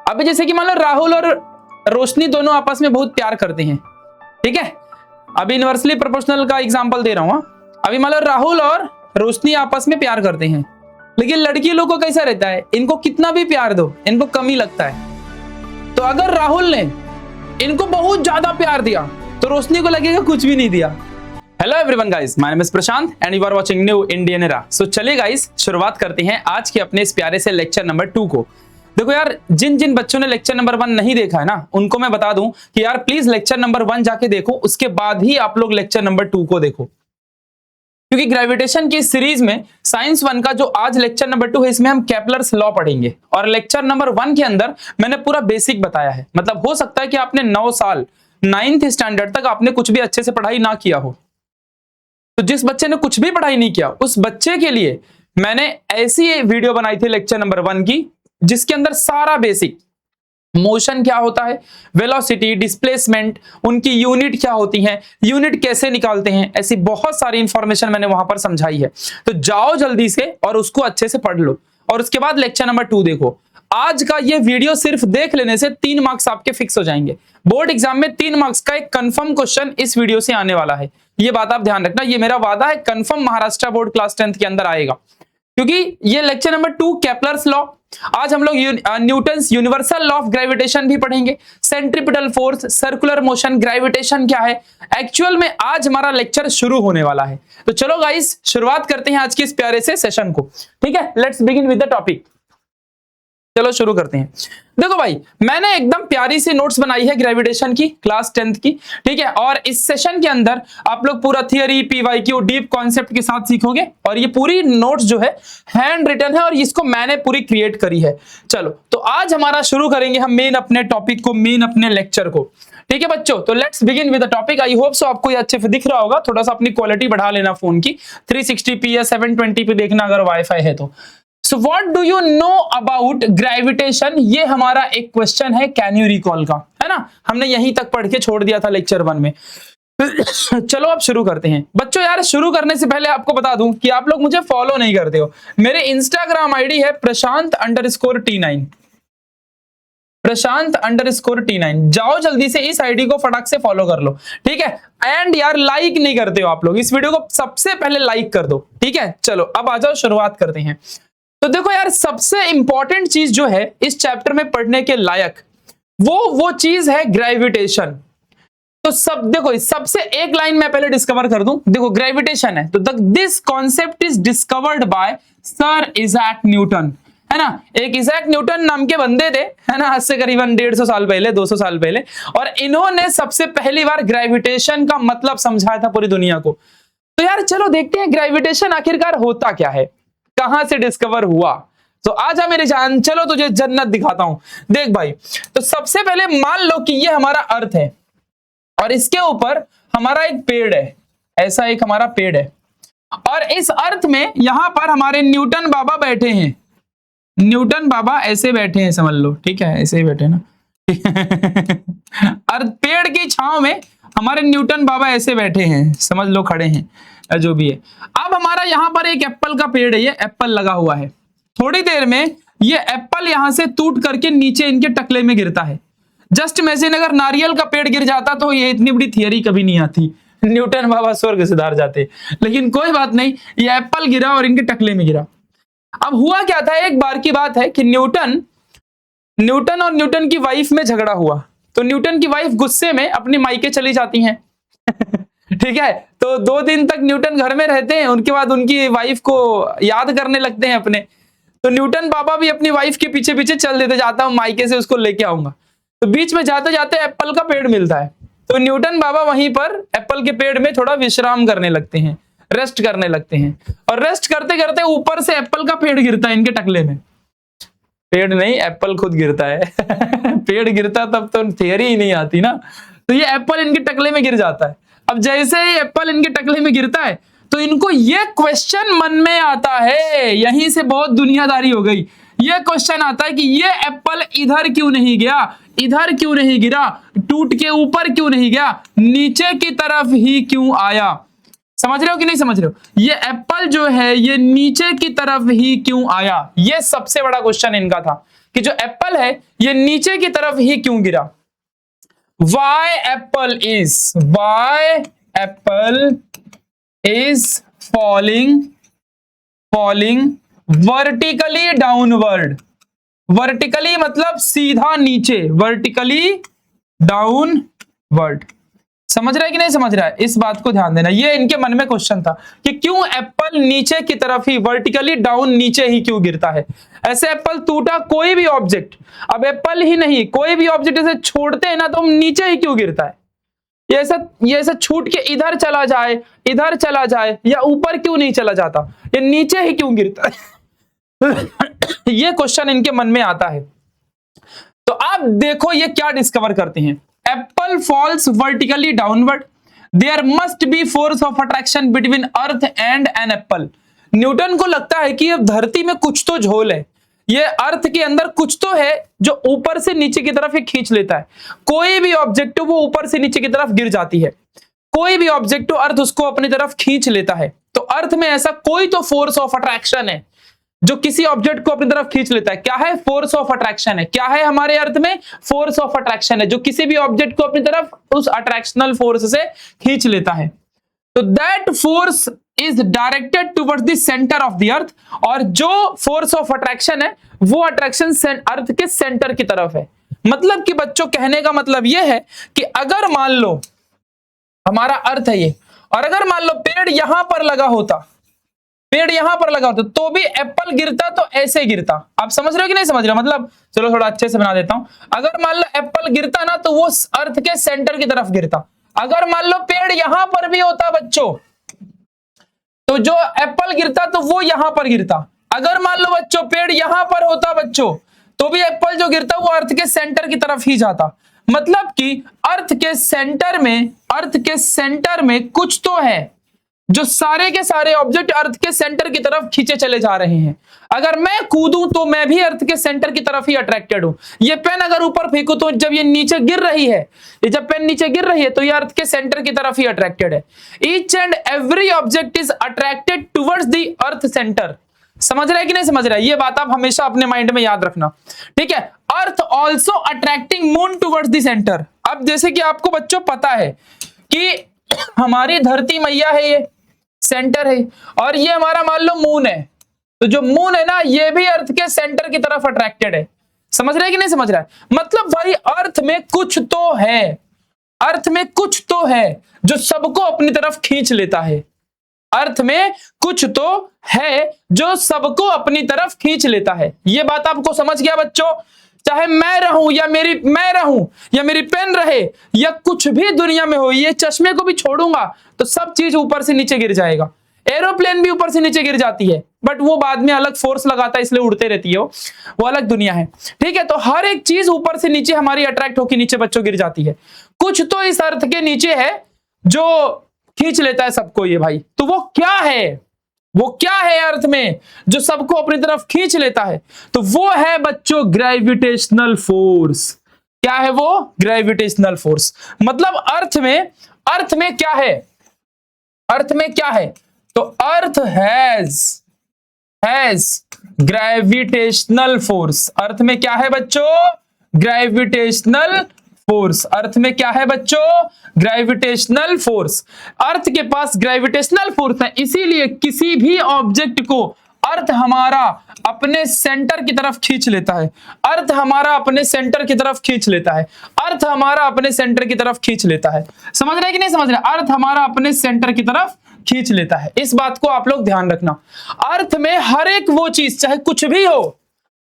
अभी जैसे कि मान लो राहुल और रोशनी दोनों आपस में बहुत प्यार करते हैं, ठीक है। अभी इनवर्सली प्रोपोर्शनल का एग्जांपल दे रहा हूं। अभी मान लो राहुल और रोशनी आपस में प्यार करते हैं, लेकिन लड़की लोग को कैसा रहता है, इनको कितना भी प्यार दो इनको कमी लगता है। तो अगर राहुल ने इनको बहुत ज्यादा प्यार दिया तो रोशनी को लगेगा कुछ भी नहीं दिया। Hello everyone guys, my name is Prashant and you are watching new Indian era. So चलिए गाइस, शुरुआत करते हैं आज के अपने इस प्यारे से लेक्चर नंबर 2 को। देखो यार, जिन जिन बच्चों ने लेक्चर नंबर 1 नहीं देखा है ना, उनको मैं बता दूं कि यार प्लीज लेक्चर नंबर 1 जाके देखो, उसके बाद ही आप लोग लेक्चर नंबर 2 को देखो, क्योंकि ग्रेविटेशन की सीरीज में साइंस 1 का जो आज लेक्चर नंबर 2 है, इसमें हम केपलर्स लॉ पढ़ेंगे। और लेक्चर नंबर 1 के अंदर मैंने पूरा बेसिक बताया है। मतलब हो सकता है कि आपने 9 साल 9th स्टैंडर्ड तक आपने कुछ भी अच्छे से पढ़ाई ना किया हो, तो जिस बच्चे ने कुछ भी पढ़ाई नहीं किया उस बच्चे के लिए मैंने ऐसी वीडियो बनाई थी लेक्चर नंबर 1 की, जिसके अंदर सारा बेसिक, मोशन क्या होता है, वेलोसिटी, डिस्प्लेसमेंट, उनकी यूनिट क्या होती हैं, यूनिट कैसे निकालते हैं, ऐसी बहुत सारी इंफॉर्मेशन मैंने वहां पर समझाई है। तो जाओ जल्दी से और उसको अच्छे से पढ़ लो, और उसके बाद लेक्चर नंबर 2 देखो। आज का ये वीडियो सिर्फ देख लेने से 3 मार्क्स आपके फिक्स हो जाएंगे। बोर्ड एग्जाम में 3 मार्क्स का एक कंफर्म क्वेश्चन इस वीडियो से आने वाला है, ये बात आप ध्यान रखना। ये मेरा वादा है, confirm Maharashtra board class 10th के अंदर आएगा, क्योंकि ये लेक्चर नंबर 2 केपलर्स लॉ। आज हम लोग Newton's universal law of gravitation भी पढ़ेंगे, centripetal force, circular motion, gravitation क्या है, एक्चुअल में आज हमारा लेक्चर शुरू होने वाला है। तो चलो गाइस, शुरुआत करते हैं आज के इस प्यारे से सेशन को, ठीक है। Let's begin with the topic. चलो शुरू करते हैं। देखो भाई, मैंने एकदम प्यारी सी नोट्स बनाई है ग्रेविटेशन की, क्लास 10th की, ठीक है। और इस सेशन के अंदर आप लोग पूरा थियरी, पीवाईक्यू, डीप कॉन्सेप्ट के साथ सीखोगे। और ये पूरी नोट्स जो है हैंड रिटन है और इसको मैंने पूरी क्रिएट करी है। चलो, तो आज हमारा शुरू करेंगे हम मेन अपने टॉपिक को, मेन अपने लेक्चर को, ठीक है बच्चों। तो let's begin with the topic. I hope so आपको ये अच्छे से दिख रहा होगा। थोड़ा सा अपनी क्वालिटी बढ़ा लेना फोन की, 360p या 720p देखना अगर वाईफाई है तो। So what do you know about gravitation? ये हमारा एक क्वेश्चन है कैन यू रिकॉल का, है ना। हमने यहीं तक पढ़ के छोड़ दिया था लेक्चर 1 में। चलो अब शुरू करते हैं बच्चों। यार शुरू करने से पहले आपको बता दूं कि आप लोग मुझे फॉलो नहीं करते हो। मेरे इंस्टाग्राम आईडी है प्रशांत_T9, प्रशांत_T9। जाओ जल्दी से इस आईडी को फटाक से फॉलो कर लो, ठीक है। एंड यार लाइक नहीं करते हो आप लोग, इस वीडियो को सबसे पहले लाइक कर दो, ठीक है। चलो अब आ जाओ, शुरुआत करते हैं। तो देखो यार, सबसे इंपॉर्टेंट चीज जो है इस चैप्टर में पढ़ने के लायक, वो चीज है ग्रेविटेशन। तो सब देखो, सबसे एक लाइन मैं पहले डिस्कवर कर दूं। देखो ग्रेविटेशन है तो this concept is discovered by sir Isaac Newton, है ना। एक इजैक न्यूटन नाम के बंदे थे, है ना, आज से करीबन 150 साल पहले, 200 साल पहले। और इन्होंने सबसे पहली बार ग्रेविटेशन का मतलब समझाया था पूरी दुनिया को। तो यार चलो देखते हैं ग्रेविटेशन आखिरकार होता क्या है, कहां से डिस्कवर हुआ। तो आजा मेरी जान, चलो तुझे जन्नत दिखाता हूं। देख भाई, तो सबसे पहले मान लो कि ये हमारा अर्थ है और इसके ऊपर हमारा एक पेड़ है, ऐसा एक हमारा पेड़ है। और इस अर्थ में यहां पर हमारे न्यूटन बाबा बैठे हैं। न्यूटन बाबा ऐसे बैठे हैं, समझ लो, ठीक है, ऐसे ही बैठे ना। और पेड़ की छांव में हमारे न्यूटन बाबा ऐसे बैठे हैं, समझ लो, खड़े हैं, जो भी है। अब हमारा यहाँ पर एक एप्पल का पेड़ है, ये एप्पल लगा हुआ है। थोड़ी देर में ये एप्पल यहां से टूट करके नीचे इनके टकले में गिरता है। जस्ट इमेजिन अगर नारियल का पेड़ गिर जाता तो ये इतनी बड़ी थियरी कभी नहीं आती, न्यूटन बाबा स्वर्ग सुधार जाते। लेकिन कोई बात नहीं, ये एप्पल गिरा और इनके टकले में गिरा। अब हुआ क्या था, एक बार की बात है कि न्यूटन और न्यूटन की वाइफ में झगड़ा हुआ। तो न्यूटन की वाइफ गुस्से में अपने मायके चली जाती हैं। ठीक है, तो 2 दिन तक न्यूटन घर में रहते हैं, उनके बाद उनकी वाइफ को याद करने लगते हैं अपने। तो न्यूटन बाबा भी अपनी वाइफ के पीछे पीछे चल देते, जाता हूं मायके से उसको लेके आऊंगा। तो बीच में जाते जाते एप्पल का पेड़ मिलता है, तो न्यूटन बाबा वहीं पर एप्पल के पेड़ में थोड़ा विश्राम करने लगते हैं, रेस्ट करने लगते हैं। और रेस्ट करते करते ऊपर से एप्पल का पेड़ गिरता है इनके टकले में। पेड़ नहीं, एप्पल खुद गिरता है। पेड़ गिरता तब तो थियरी ही नहीं आती ना। तो ये एप्पल इनके टकले में गिर जाता है। अब जैसे ही एप्पल इनके टकले में गिरता है तो इनको ये क्वेश्चन मन में आता है, यहीं से बहुत दुनियादारी हो गई। ये क्वेश्चन आता है कि ये एप्पल इधर क्यों नहीं गया, इधर क्यों नहीं गिरा, टूट के ऊपर क्यों नहीं गया, नीचे की तरफ ही क्यों आया। समझ रहे हो कि नहीं समझ रहे हो? ये एप्पल जो है ये नीचे की तरफ ही क्यों आया, ये सबसे बड़ा क्वेश्चन इनका था। कि जो एप्पल है ये नीचे की तरफ ही क्यों गिरा। Why apple is falling vertically downward। Vertically मतलब सीधा नीचे, वर्टिकली डाउनवर्ड। समझ रहा है कि नहीं समझ रहा है, इस बात को ध्यान देना। ये इनके मन में क्वेश्चन था कि क्यों एप्पल नीचे की तरफ ही, वर्टिकली डाउन नीचे ही क्यों गिरता है। ऐसे एप्पल टूटा कोई भी ऑब्जेक्ट, अब एप्पल ही नहीं कोई भी ऑब्जेक्ट ऐसे छोड़ते हैं ना तो हम नीचे ही क्यों गिरता है। ये ऐसा छूट के इधर चला जाए, इधर चला जाए, या ऊपर क्यों नहीं चला जाता, ये नीचे ही क्यों गिरता है। ये क्वेश्चन इनके मन में आता है। तो आप देखो ये क्या डिस्कवर करते हैं, apple falls vertically downward, there must be force of attraction between earth and an apple. Newton को लगता है कि धरती में कुछ तो झोल है, ये अर्थ के अंदर कुछ तो है जो ऊपर से नीचे की तरफ खींच लेता है। कोई भी ऑब्जेक्ट वो ऊपर से नीचे की तरफ गिर जाती है, कोई भी ऑब्जेक्ट अर्थ उसको अपनी तरफ खींच लेता है। तो अर्थ में ऐसा कोई तो फोर्स ऑफ अट्रैक्शन है जो किसी ऑब्जेक्ट को अपनी तरफ खींच लेता है। क्या है, फोर्स ऑफ अट्रैक्शन है। क्या है हमारे अर्थ में, फोर्स ऑफ अट्रैक्शन है जो किसी भी ऑब्जेक्ट को अपनी तरफ उस अट्रैक्शनल फोर्स से खींच लेता है। तो that force is directed towards the centre of the earth, और जो फोर्स ऑफ अट्रैक्शन है वो अट्रैक्शन अर्थ के सेंटर की तरफ है। मतलब कि बच्चों कहने का मतलब यह है कि अगर मान लो हमारा अर्थ है ये, और अगर मान लो पेड़ यहां पर लगा होता, पेड़ यहां पर लगा होता तो भी एप्पल गिरता तो ऐसे गिरता। आप समझ रहे हो कि नहीं समझ रहे हो, मतलब चलो थोड़ा अच्छे से बना देता हूं। अगर मान लो एप्पल गिरता ना तो वो अर्थ के सेंटर की तरफ गिरता। अगर मान लो पेड़ यहां पर भी होता बच्चों, तो जो एप्पल गिरता तो वो यहां पर गिरता। अगर मान लो बच्चों पेड़ यहां पर होता बच्चों, तो भी एप्पल जो गिरता वो अर्थ के सेंटर की तरफ ही जाता। मतलब कि अर्थ के सेंटर में कुछ तो है जो सारे के सारे ऑब्जेक्ट अर्थ के सेंटर की तरफ खींचे चले जा रहे हैं। अगर मैं कूदूं तो मैं भी अर्थ के सेंटर की तरफ ही अट्रैक्टेड हूं। ये पेन अगर ऊपर फेंकूं तो जब ये नीचे गिर रही है, ये जब पेन नीचे गिर रही है तो ये अर्थ के सेंटर की तरफ ही अट्रैक्टेड है। Each and every object is attracted towards the earth centre. समझ रहा है कि नहीं समझ रहा है, ये बात आप हमेशा अपने माइंड में याद रखना, ठीक है। Earth also attracting moon towards the centre. अब जैसे कि आपको बच्चों पता है कि हमारी धरती मैया है, ये सेंटर है, और ये हमारा मान लो मून है, तो जो मून है ना ये भी अर्थ के सेंटर की तरफ अट्रैक्टेड है। समझ रहे हैं कि नहीं समझ रहा है, मतलब भाई अर्थ में कुछ तो है, अर्थ में कुछ तो है जो सबको अपनी तरफ खींच लेता है। अर्थ में कुछ तो है जो सबको अपनी तरफ खींच लेता है। ये बात आपको समझ गया बच्चों। चाहे मैं रहूं या मेरी पेन रहे या कुछ भी दुनिया में हो, ये चश्मे को भी छोड़ूंगा तो सब चीज ऊपर से नीचे गिर जाएगा। एरोप्लेन भी ऊपर से नीचे गिर जाती है, बट वो बाद में अलग फोर्स लगाता है इसलिए उड़ते रहती है, वो अलग दुनिया है, ठीक है। तो हर एक चीज ऊपर से नीचे हमारी अट्रैक्ट होकर नीचे बच्चों गिर जाती है। कुछ तो इस अर्थ के नीचे है जो खींच लेता है सबको ये भाई। तो वो क्या है, वो क्या है अर्थ में जो सबको अपनी तरफ खींच लेता है, तो वो है बच्चों ग्रेविटेशनल फोर्स। क्या है वो, ग्रेविटेशनल फोर्स। मतलब अर्थ में क्या है, अर्थ में क्या है, तो अर्थ हैज ग्रेविटेशनल फोर्स। अर्थ में क्या है बच्चों, ग्रेविटेशनल फोर्स। अर्थ में क्या है बच्चों, ग्रेविटेशनल फोर्स। अर्थ के पास ग्रेविटेशनल फोर्स है, इसीलिए किसी भी ऑब्जेक्ट को अर्थ हमारा अपने सेंटर की तरफ खींच लेता है। अर्थ हमारा अपने सेंटर की तरफ खींच लेता है। अर्थ हमारा अपने सेंटर की तरफ खींच लेता है। समझ रहे हैं कि नहीं समझ रहे, अर्थ हमारा अपने सेंटर की तरफ खींच लेता है। इस बात को आप लोग ध्यान रखना। अर्थ में हर एक वो चीज चाहे कुछ भी हो,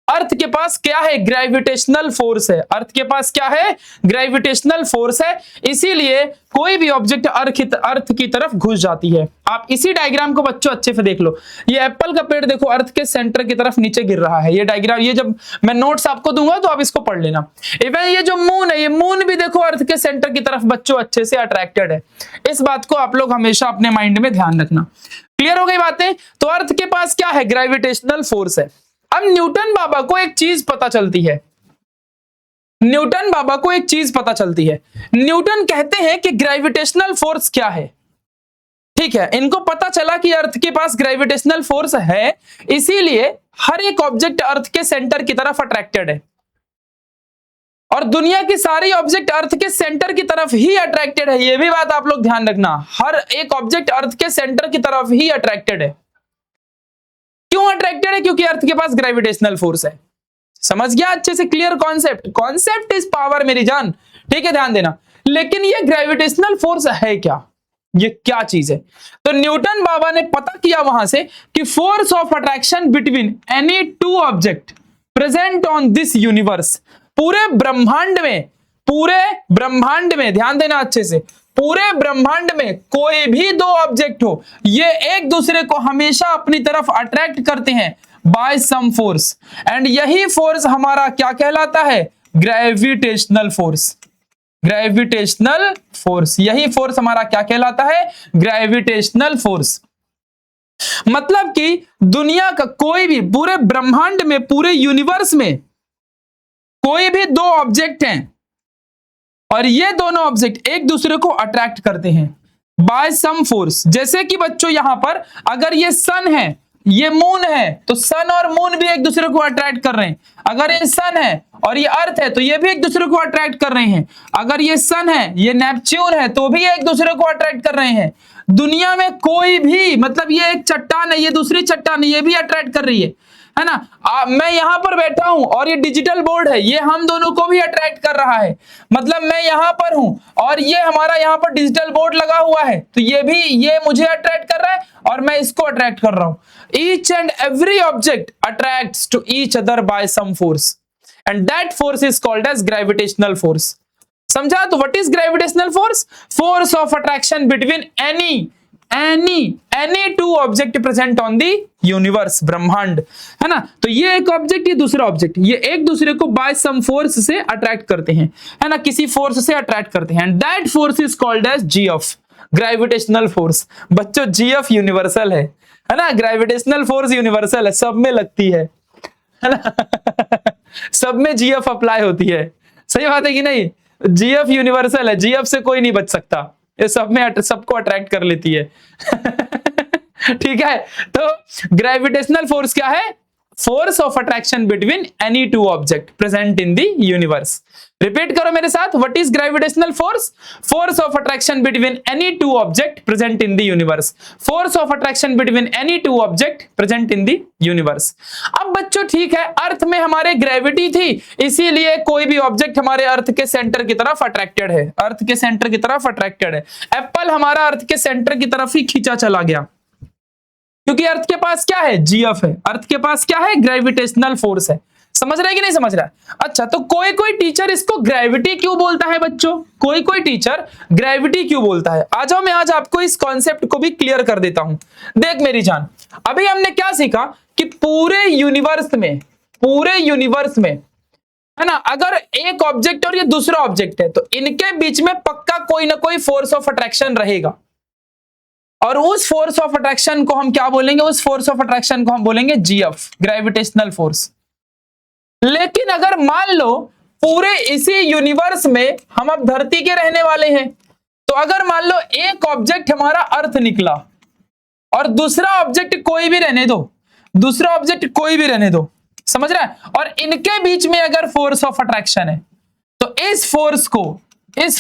अर्थ के पास क्या है, ग्रेविटेशनल फोर्स है। अर्थ के पास क्या है, ग्रेविटेशनल फोर्स है, इसीलिए कोई भी ऑब्जेक्ट अर्थ की तरफ घुस जाती है। आप इसी डायग्राम को बच्चों अच्छे से देख लो। ये एप्पल का पेड़ देखो अर्थ के सेंटर की तरफ नीचे गिर रहा है। ये डायग्राम, ये जब मैं नोट्स आपको दूंगा तो आप इसको पढ़ लेना। इवन ये जो मून है, ये मून भी देखो अर्थ के सेंटर की तरफ बच्चों अच्छे से अट्रैक्टेड है। इस बात को आप लोग हमेशा अपने माइंड में ध्यान रखना। क्लियर हो गई बातें। तो अर्थ के पास क्या है, ग्रेविटेशनल फोर्स है। अब न्यूटन बाबा को एक चीज पता चलती है, न्यूटन बाबा को एक चीज पता चलती है। न्यूटन कहते हैं कि ग्रेविटेशनल फोर्स क्या है, ठीक है, इनको पता चला कि अर्थ के पास ग्रेविटेशनल फोर्स है, इसीलिए हर एक ऑब्जेक्ट अर्थ के सेंटर की तरफ अट्रैक्टेड है, और दुनिया की सारी ऑब्जेक्ट अर्थ के सेंटर की तरफ ही अट्रैक्टेड है। यह भी बात आप लोग ध्यान रखना, हर एक ऑब्जेक्ट अर्थ के सेंटर की तरफ ही अट्रैक्टेड है। क्यों अट्रैक्टेड है? क्योंकि अर्थ के पास ग्रेविटेशनल फोर्स है। समझ गया अच्छे से? Clear concept. Concept is power मेरी जान, ठीक है, ध्यान देना। लेकिन ये ग्रेविटेशनल फोर्स है क्या, ये क्या चीज है? तो न्यूटन बाबा ने पता किया वहां से कि force of attraction between any two object present on this universe, पूरे ब्रह्मांड में ध्यान देना अच्छे से, पूरे ब्रह्मांड में कोई भी दो ऑब्जेक्ट हो, ये एक दूसरे को हमेशा अपनी तरफ अट्रैक्ट करते हैं बाय सम फोर्स, एंड यही फोर्स हमारा क्या कहलाता है? Gravitational force. ग्रेविटेशनल फोर्स, यही फोर्स हमारा क्या कहलाता है? Gravitational force. मतलब कि दुनिया का कोई भी, पूरे ब्रह्मांड में, पूरे यूनिवर्स में कोई भी दो ऑब्जेक्ट हैं और ये दोनों ऑब्जेक्ट एक दूसरे को अट्रैक्ट करते हैं बाय सम फोर्स। जैसे कि बच्चों यहां पर अगर ये सन है, ये मून है, तो सन और मून भी एक दूसरे को अट्रैक्ट कर रहे हैं। अगर ये सन है और ये अर्थ है तो ये भी एक दूसरे को अट्रैक्ट कर रहे हैं। अगर ये सन है, ये नेपच्यून है, तो भी एक दूसरे को अट्रैक्ट कर रहे हैं। दुनिया में कोई भी, मतलब ये एक चट्टान है, ये दूसरी चट्टान है, ये भी अट्रैक्ट कर रही है ना। मैं यहां पर बैठा हूं और ये डिजिटल बोर्ड है, ये हम दोनों को भी अट्रैक्ट कर रहा है। मतलब मैं यहां पर हूं और ये हमारा यहां पर डिजिटल बोर्ड लगा हुआ है, तो ये मुझे अट्रैक्ट कर रहा है और मैं इसको अट्रैक्ट कर रहा हूं। Each and every object attracts to each other by some force, and that force is called as gravitational force. समझा? तो what is gravitational force? Force of attraction between any two object present on the universe, ब्रह्मांड, है ना। तो ये एक object, ये दूसरा ऑब्जेक्ट, ये एक दूसरे को बाय सम फोर्स से अट्रैक्ट करते हैं, है ना, किसी फोर्स से अट्रैक्ट करते हैं, and that force is called as GF, gravitational force. बच्चों जीएफ यूनिवर्सल है ना, ग्रेविटेशनल फोर्स यूनिवर्सल है, सब में लगती है ना सब में जीएफ अप्लाई होती है। सही बात है कि नहीं? जीएफ यूनिवर्सल है, जीएफ से कोई नहीं बच सकता, ये सब में सबको अट्रैक्ट कर लेती है ठीक है। तो ग्रेविटेशनल फोर्स क्या है? Force of attraction between any two object present in the universe. Repeat करो मेरे साथ, what is gravitational force? Force of attraction between any two object present in the universe. Force of attraction between any two object present in the universe. अब बच्चों ठीक है, अर्थ में हमारे gravity थी, इसीलिए कोई भी ऑब्जेक्ट हमारे अर्थ के सेंटर की तरफ अट्रैक्टेड है, अर्थ के सेंटर की तरफ अट्रैक्टेड है। एप्पल हमारा अर्थ के सेंटर की तरफ ही खींचा चला गया, क्योंकि अर्थ के पास क्या है? जीएफ है। अर्थ के पास क्या है? ग्रेविटेशनल फोर्स है। समझ रहा है कि नहीं समझ रहा है? अच्छा, तो कोई टीचर इसको ग्रेविटी क्यों बोलता है बच्चों? कोई टीचर ग्रेविटी क्यों बोलता है? आ जाओ, मैं आज आपको इस कॉन्सेप्ट को भी क्लियर कर देता हूं। देख मेरी जान, अभी हमने क्या सीखा कि पूरे यूनिवर्स में, है ना, अगर एक ऑब्जेक्ट और ये दूसरा ऑब्जेक्ट है, तो इनके बीच में पक्का कोई ना कोई फोर्स ऑफ अट्रैक्शन रहेगा, और उस फोर्स ऑफ अट्रैक्शन को हम क्या बोलेंगे? उस फोर्स ऑफ अट्रैक्शन को हम बोलेंगे जीएफ, ग्रेविटेशनल फोर्स। लेकिन अगर मान लो पूरे इसी यूनिवर्स में हम अब धरती के रहने वाले हैं, तो अगर मान लो एक ऑब्जेक्ट हमारा अर्थ निकला और दूसरा ऑब्जेक्ट कोई भी रहने दो, समझ रहा है, और इनके बीच में अगर फोर्स ऑफ अट्रैक्शन है, तो इस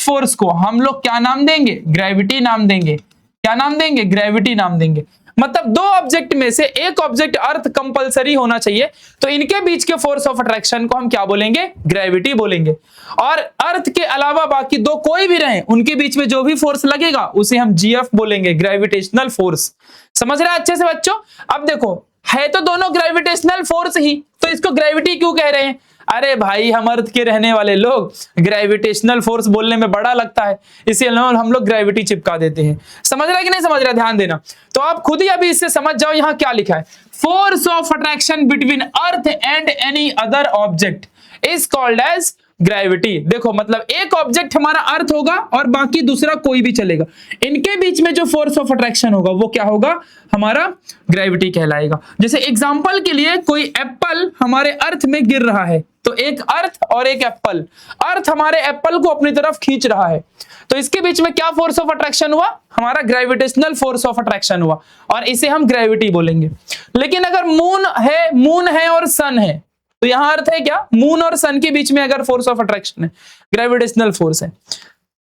फोर्स को हम लोग क्या नाम देंगे? ग्रेविटी नाम देंगे। क्या नाम देंगे? ग्रेविटी नाम देंगे। मतलब दो ऑब्जेक्ट में से एक ऑब्जेक्ट अर्थ कंपलसरी होना चाहिए, तो इनके बीच के फोर्स ऑफ अट्रैक्शन को हम क्या बोलेंगे? ग्रेविटी बोलेंगे। और अर्थ के अलावा बाकी दो कोई भी रहे, उनके बीच में जो भी फोर्स लगेगा उसे हम जीएफ बोलेंगे, ग्रेविटेशनल फोर्स। समझ रहे हैं अच्छे से बच्चों? अब देखो, है तो दोनों ग्रेविटेशनल फोर्स ही, तो इसको ग्रेविटी क्यों कह रहे हैं? अरे भाई, हम अर्थ के रहने वाले लोग ग्रेविटेशनल फोर्स बोलने में बड़ा लगता है, इसलिए हम लोग ग्रेविटी चिपका देते हैं। समझ रहा है कि नहीं समझ रहा? ध्यान देना। तो आप खुद ही अभी इससे समझ जाओ, यहां क्या लिखा है? Force of attraction between earth and any other object is called as gravity. देखो मतलब एक ऑब्जेक्ट हमारा अर्थ होगा और बाकी दूसरा कोई भी चलेगा, इनके बीच में जो फोर्स ऑफ अट्रैक्शन होगा वो क्या होगा, हमारा ग्रेविटी कहलाएगा। जैसे एग्जांपल के लिए कोई एप्पल हमारे अर्थ में गिर रहा है, तो एक अर्थ और एक एप्पल, अर्थ हमारे एप्पल को अपनी तरफ खींच रहा है, तो इसके बीच में क्या फोर्स ऑफ अट्रैक्शन हुआ, हमारा ग्रेविटेशनल फोर्स ऑफ अट्रैक्शन हुआ, और इसे हम ग्रेविटी बोलेंगे। लेकिन अगर मून है और सन है, तो यहां अर्थ है क्या, मून और सन के बीच में अगर फोर्स ऑफ अट्रैक्शन है, ग्रेविटेशनल फोर्स है,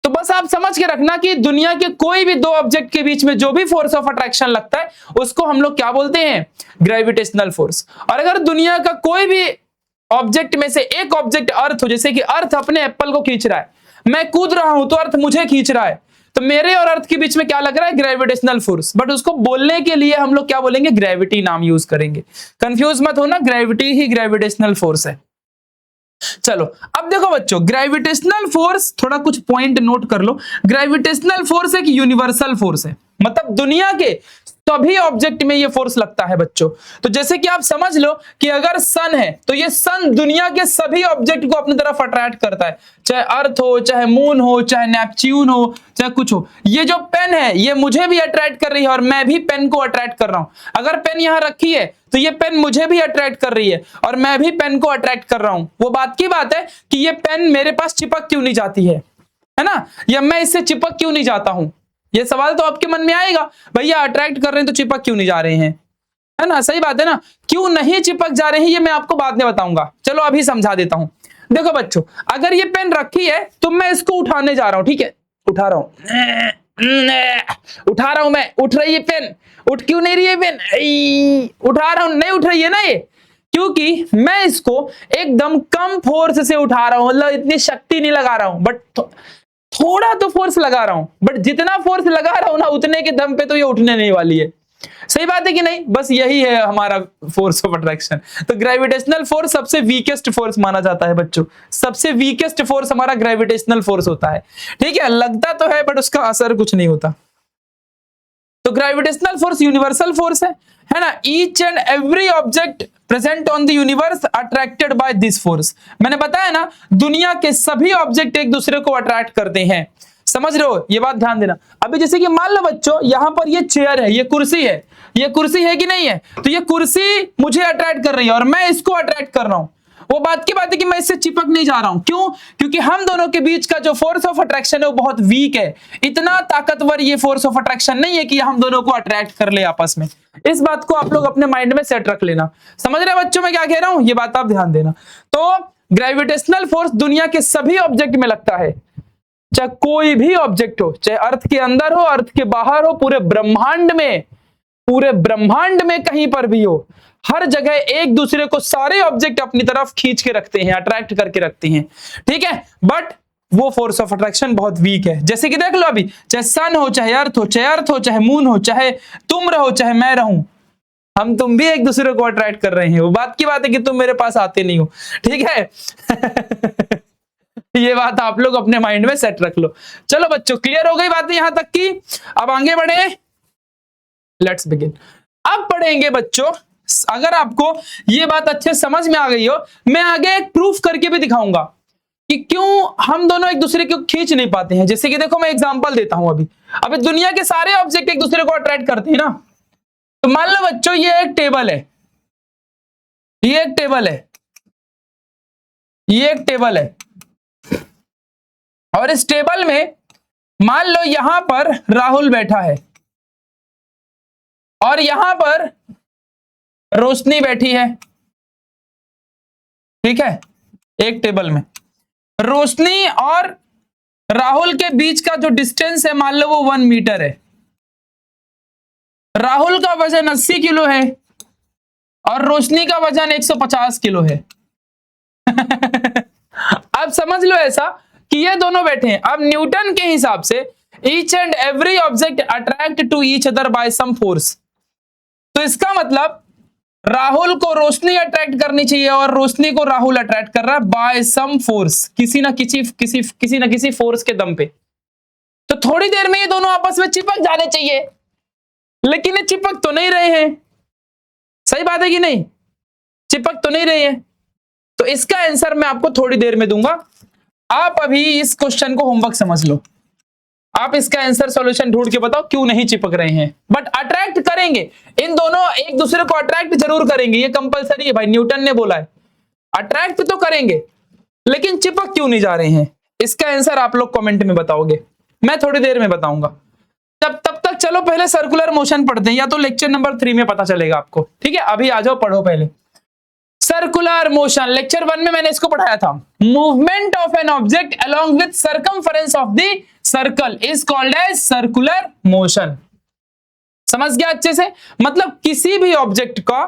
तो बस आप समझ के रखना कि दुनिया के कोई भी दो ऑब्जेक्ट के बीच में जो भी फोर्स ऑफ अट्रैक्शन लगता है उसको हम लोग क्या बोलते हैं, ग्रेविटेशनल फोर्स। और अगर दुनिया का कोई भी ऑब्जेक्ट में से एक ऑब्जेक्ट अर्थ हो, जैसे कि अर्थ अपने एप्पल को खींच रहा है, मैं कूद रहा हूं तो अर्थ मुझे खींच रहा है, तो मेरे और अर्थ के बीच में क्या लग रहा है, ग्रेविटेशनल फोर्स, बट उसको बोलने के लिए हम लोग क्या बोलेंगे, ग्रेविटी नाम यूज करेंगे। कंफ्यूज मत होना, ग्रेविटी ही ग्रेविटेशनल फोर्स है। चलो अब देखो बच्चों, ग्रेविटेशनल फोर्स, थोड़ा कुछ पॉइंट नोट कर लो। ग्रेविटेशनल फोर्स एक यूनिवर्सल फोर्स है, मतलब दुनिया के सभी ऑब्जेक्ट में ये फोर्स लगता है बच्चों। तो जैसे कि आप समझ लो कि अगर सन है तो ये सन दुनिया के सभी ऑब्जेक्ट को अपनी तरफ अट्रैक्ट करता है, चाहे अर्थ हो, चाहे मून हो, चाहे नेपच्यून हो, चाहे कुछ हो। ये जो पेन है ये मुझे भी अट्रैक्ट कर रही है और मैं भी पेन को अट्रैक्ट कर रहा हूं। अगर पेन यहां रखी है तो ये पेन मुझे भी अट्रैक्ट कर रही है और मैं भी पेन को अट्रैक्ट कर रहा हूं। वो बात की बात है कि ये पेन मेरे पास चिपक क्यों नहीं जाती है ना, या मैं इससे चिपक क्यों नहीं जाता हूं। ये सवाल तो आपके मन में आएगा, भैया अट्रैक्ट कर रहे हैं तो चिपक क्यों नहीं जा रहे हैं, है ना, सही बात है ना। क्यों नहीं चिपक जा रहे हैं ये मैं आपको बाद में बताऊंगा, चलो अभी समझा देता हूं। देखो बच्चों, अगर ये पेन रखी है तो मैं इसको उठाने जा रहा हूं, ठीक है, उठा रहा हूं मैं, उठ रही है पेन, उठ क्यों नहीं रही है पेन, उठा रहा हूं, नहीं उठ रही है ना ये, क्योंकि मैं इसको एकदम कम फोर्स से उठा रहा हूं, मतलब इतनी शक्ति नहीं लगा रहा हूं, बट थोड़ा तो फोर्स लगा रहा हूं, बट जितना फोर्स लगा रहा हूं ना उतने के दम पे तो ये उठने नहीं वाली है। सही बात है कि नहीं, बस यही है हमारा फोर्स ऑफ अट्रैक्शन। तो ग्रेविटेशनल फोर्स सबसे वीकेस्ट फोर्स माना जाता है बच्चों, सबसे वीकेस्ट फोर्स हमारा ग्रेविटेशनल फोर्स होता है, ठीक है, लगता तो है बट उसका असर कुछ नहीं होता। तो ग्रेविटेशनल फोर्स यूनिवर्सल फोर्स है ना। Each and every object present on the universe attracted by this force. मैंने बताया ना, दुनिया के सभी ऑब्जेक्ट एक दूसरे को अट्रैक्ट करते हैं, समझ रहे हो, ये बात ध्यान देना। अभी जैसे कि मान लो बच्चों, यहां पर ये चेयर है, ये कुर्सी है, ये कुर्सी है कि नहीं है, तो ये कुर्सी मुझे अट्रैक्ट कर रही है और मैं इसको अट्रैक्ट कर रहा हूं। वो बात की बात है कि मैं इससे चिपक नहीं जा रहा हूं, क्यों, क्योंकि हम दोनों के बीच का जो फोर्स ऑफ अट्रैक्शन है वो बहुत वीक है। इतना ताकतवर ये फोर्स ऑफ अट्रैक्शन नहीं है कि हम दोनों को अट्रैक्ट कर ले आपस में। इस बात को आप लोग अपने माइंड में सेट रख लेना। समझ रहे बच्चों मैं क्या कह रहा हूं, ये बात आप ध्यान देना। तो ग्रेविटेशनल फोर्स दुनिया के सभी ऑब्जेक्ट में लगता है, चाहे कोई भी ऑब्जेक्ट हो, चाहे अर्थ के अंदर हो, अर्थ के बाहर हो, पूरे ब्रह्मांड में कहीं पर भी हो, हर जगह एक दूसरे को सारे ऑब्जेक्ट अपनी तरफ खींच के रखते हैं, अट्रैक्ट करके रखते हैं, ठीक है। बट वो फोर्स ऑफ अट्रैक्शन बहुत वीक है। जैसे कि देख लो अभी, चाहे सन हो, चाहे अर्थ हो, चाहे मून हो, चाहे तुम रहो, चाहे मैं रहूं, हम तुम भी एक दूसरे को अट्रैक्ट कर रहे हैं। वो बात की बात है कि तुम मेरे पास आते नहीं हो, ठीक है। ये बात आप लोग अपने माइंड में सेट रख लो। चलो बच्चों, क्लियर हो गई बातें यहां तक की, अब आगे बढ़े, लेट्स बिगिन। अब पढ़ेंगे बच्चों, अगर आपको ये बात अच्छे समझ में आ गई हो, मैं आगे एक प्रूफ करके भी दिखाऊंगा कि क्यों हम दोनों एक दूसरे को खींच नहीं पाते हैं। जैसे कि देखो, मैं एग्जांपल देता हूं। अभी दुनिया के सारे ऑब्जेक्ट एक दूसरे को अट्रैक्ट करते हैं ना, तो मान लो बच्चों ये एक टेबल है, ये एक टेबल है, ये एक टेबल है, और इस टेबल में मान लो यहां पर राहुल बैठा है और यहां पर रोशनी बैठी है, ठीक है। एक टेबल में रोशनी और राहुल के बीच का जो डिस्टेंस है मान लो वो 1 मीटर है। राहुल का वजन 80 किलो है और रोशनी का वजन 150 किलो है। अब समझ लो ऐसा कि ये दोनों बैठे हैं। अब न्यूटन के हिसाब से each and every object attract to each other by some force. तो इसका मतलब राहुल को रोशनी अट्रैक्ट करनी चाहिए और रोशनी को राहुल अट्रैक्ट कर रहा है बाय सम फोर्स, किसी ना किसी फोर्स के दम पे। तो थोड़ी देर में ये दोनों आपस में चिपक जाने चाहिए, लेकिन ये चिपक तो नहीं रहे हैं। सही बात है कि नहीं, चिपक तो नहीं रहे हैं। तो इसका आंसर मैं आपको थोड़ी देर में दूंगा। आप अभी इस क्वेश्चन को होमवर्क समझ लो, आप इसका आंसर सॉल्यूशन ढूंढ के बताओ क्यों नहीं चिपक रहे हैं। बट अट्रैक्ट करेंगे, इन दोनों एक दूसरे को अट्रैक्ट जरूर करेंगे, ये कंपलसरी है भाई, न्यूटन ने बोला है अट्रैक्ट तो करेंगे, लेकिन चिपक क्यों नहीं जा रहे हैं, इसका आंसर आप लोग कमेंट में बताओगे, मैं थोड़ी देर में बताऊंगा। तब तक चलो पहले सर्कुलर मोशन पढ़ते हैं, या तो लेक्चर नंबर 3 में पता चलेगा आपको, ठीक है। अभी आ जाओ पढ़ो पहले सर्कुलर मोशन। लेक्चर 1 में मैंने इसको पढ़ाया था, movement of an object along with circumference of the circle is called as circular motion. समझ गया अच्छे से, मतलब किसी भी ऑब्जेक्ट का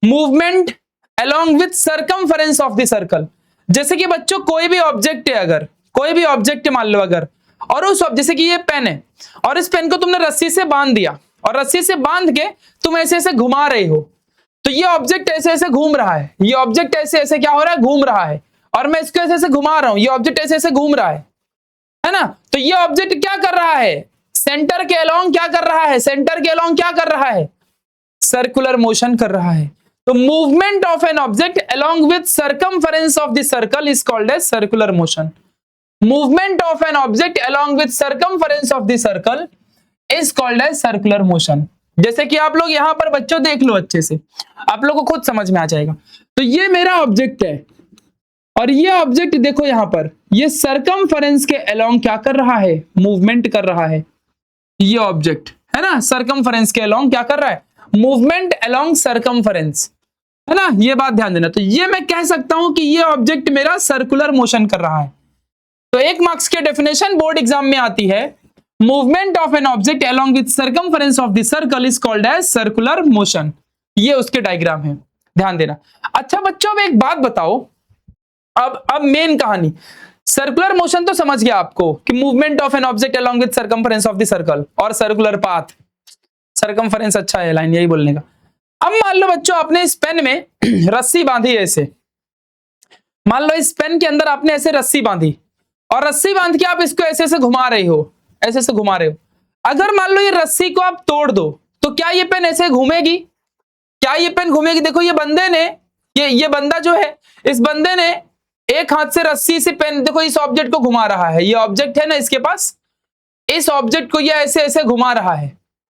movement along with circumference of the circle. जैसे कि बच्चों कोई भी ऑब्जेक्ट है, अगर कोई भी ऑब्जेक्ट मान लो अगर, और उस जैसे कि ये पेन है और इस पेन को तुमने रस्सी से बांध दिया और रस्सी से बांध के तुम ऐसे ऐसे घुमा रहे हो, तो ये ऑब्जेक्ट ऐसे ऐसे घूम रहा है, ये ऑब्जेक्ट ऐसे ऐसे क्या हो रहा है, घूम रहा है, और मैं इसको ऐसे ऐसे घुमा रहा हूं, ये ऑब्जेक्ट ऐसे ऐसे घूम रहा है ना। तो ये ऑब्जेक्ट क्या कर रहा है, सेंटर के अलोंग क्या कर रहा है, सेंटर के अलोंग क्या कर रहा है, सर्कुलर मोशन कर रहा है। तो movement of an object along with circumference of the circle is called as circular motion. Movement of an object along with circumference of the circle is called as circular motion. जैसे कि आप लोग यहां पर बच्चों देख लो अच्छे से, आप लोगों को खुद समझ में आ जाएगा। तो ये मेरा ऑब्जेक्ट है और ये ऑब्जेक्ट देखो यहां पर, ये सर्कमफरेंस के अलोंग क्या कर रहा है, मूवमेंट कर रहा है। ये ऑब्जेक्ट है ना, सर्कमफरेंस के अलोंग क्या कर रहा है, मूवमेंट अलोंग सर्कमफरेंस, है ना। ये बात ध्यान देना। तो ये मैं कह सकता हूं कि ये ऑब्जेक्ट मेरा सर्कुलर मोशन कर रहा है। तो 1 मार्क्स की डेफिनेशन बोर्ड एग्जाम में आती है, movement of an object along with circumference of the circle is called as circular motion. ये उसके डायग्राम है, ध्यान देना। अच्छा बच्चों अब एक बात बताओ, अब मेन कहानी, सर्कुलर मोशन तो समझ गया आपको कि movement of an object along with circumference of the circle, और सर्कुलर पाथ, सर्कमफरेंस अच्छा है लाइन यही बोलने का। अब मान लो बच्चों आपने इस पेन में रस्सी बांधी ऐसे, मान लो इस पेन के अंदर आपने ऐसे रस्सी बांधी और रस्सी बांध के आप इसको ऐसे ऐसे घुमा रहे हो, ऐसे ऐसे घुमा रहे हो। अगर मान लो ये रस्सी को आप तोड़ दो तो क्या ये पेन ऐसे घूमेगी, क्या ये पेन घूमेगी। देखो ये बंदे ने, ये बंदा जो है, इस बंदे ने एक हाथ से रस्सी से पेन, देखो इस ऑब्जेक्ट को घुमा रहा है, ये ऑब्जेक्ट है ना इसके पास, इस ऑब्जेक्ट को ये ऐसे ऐसे घुमा रहा है,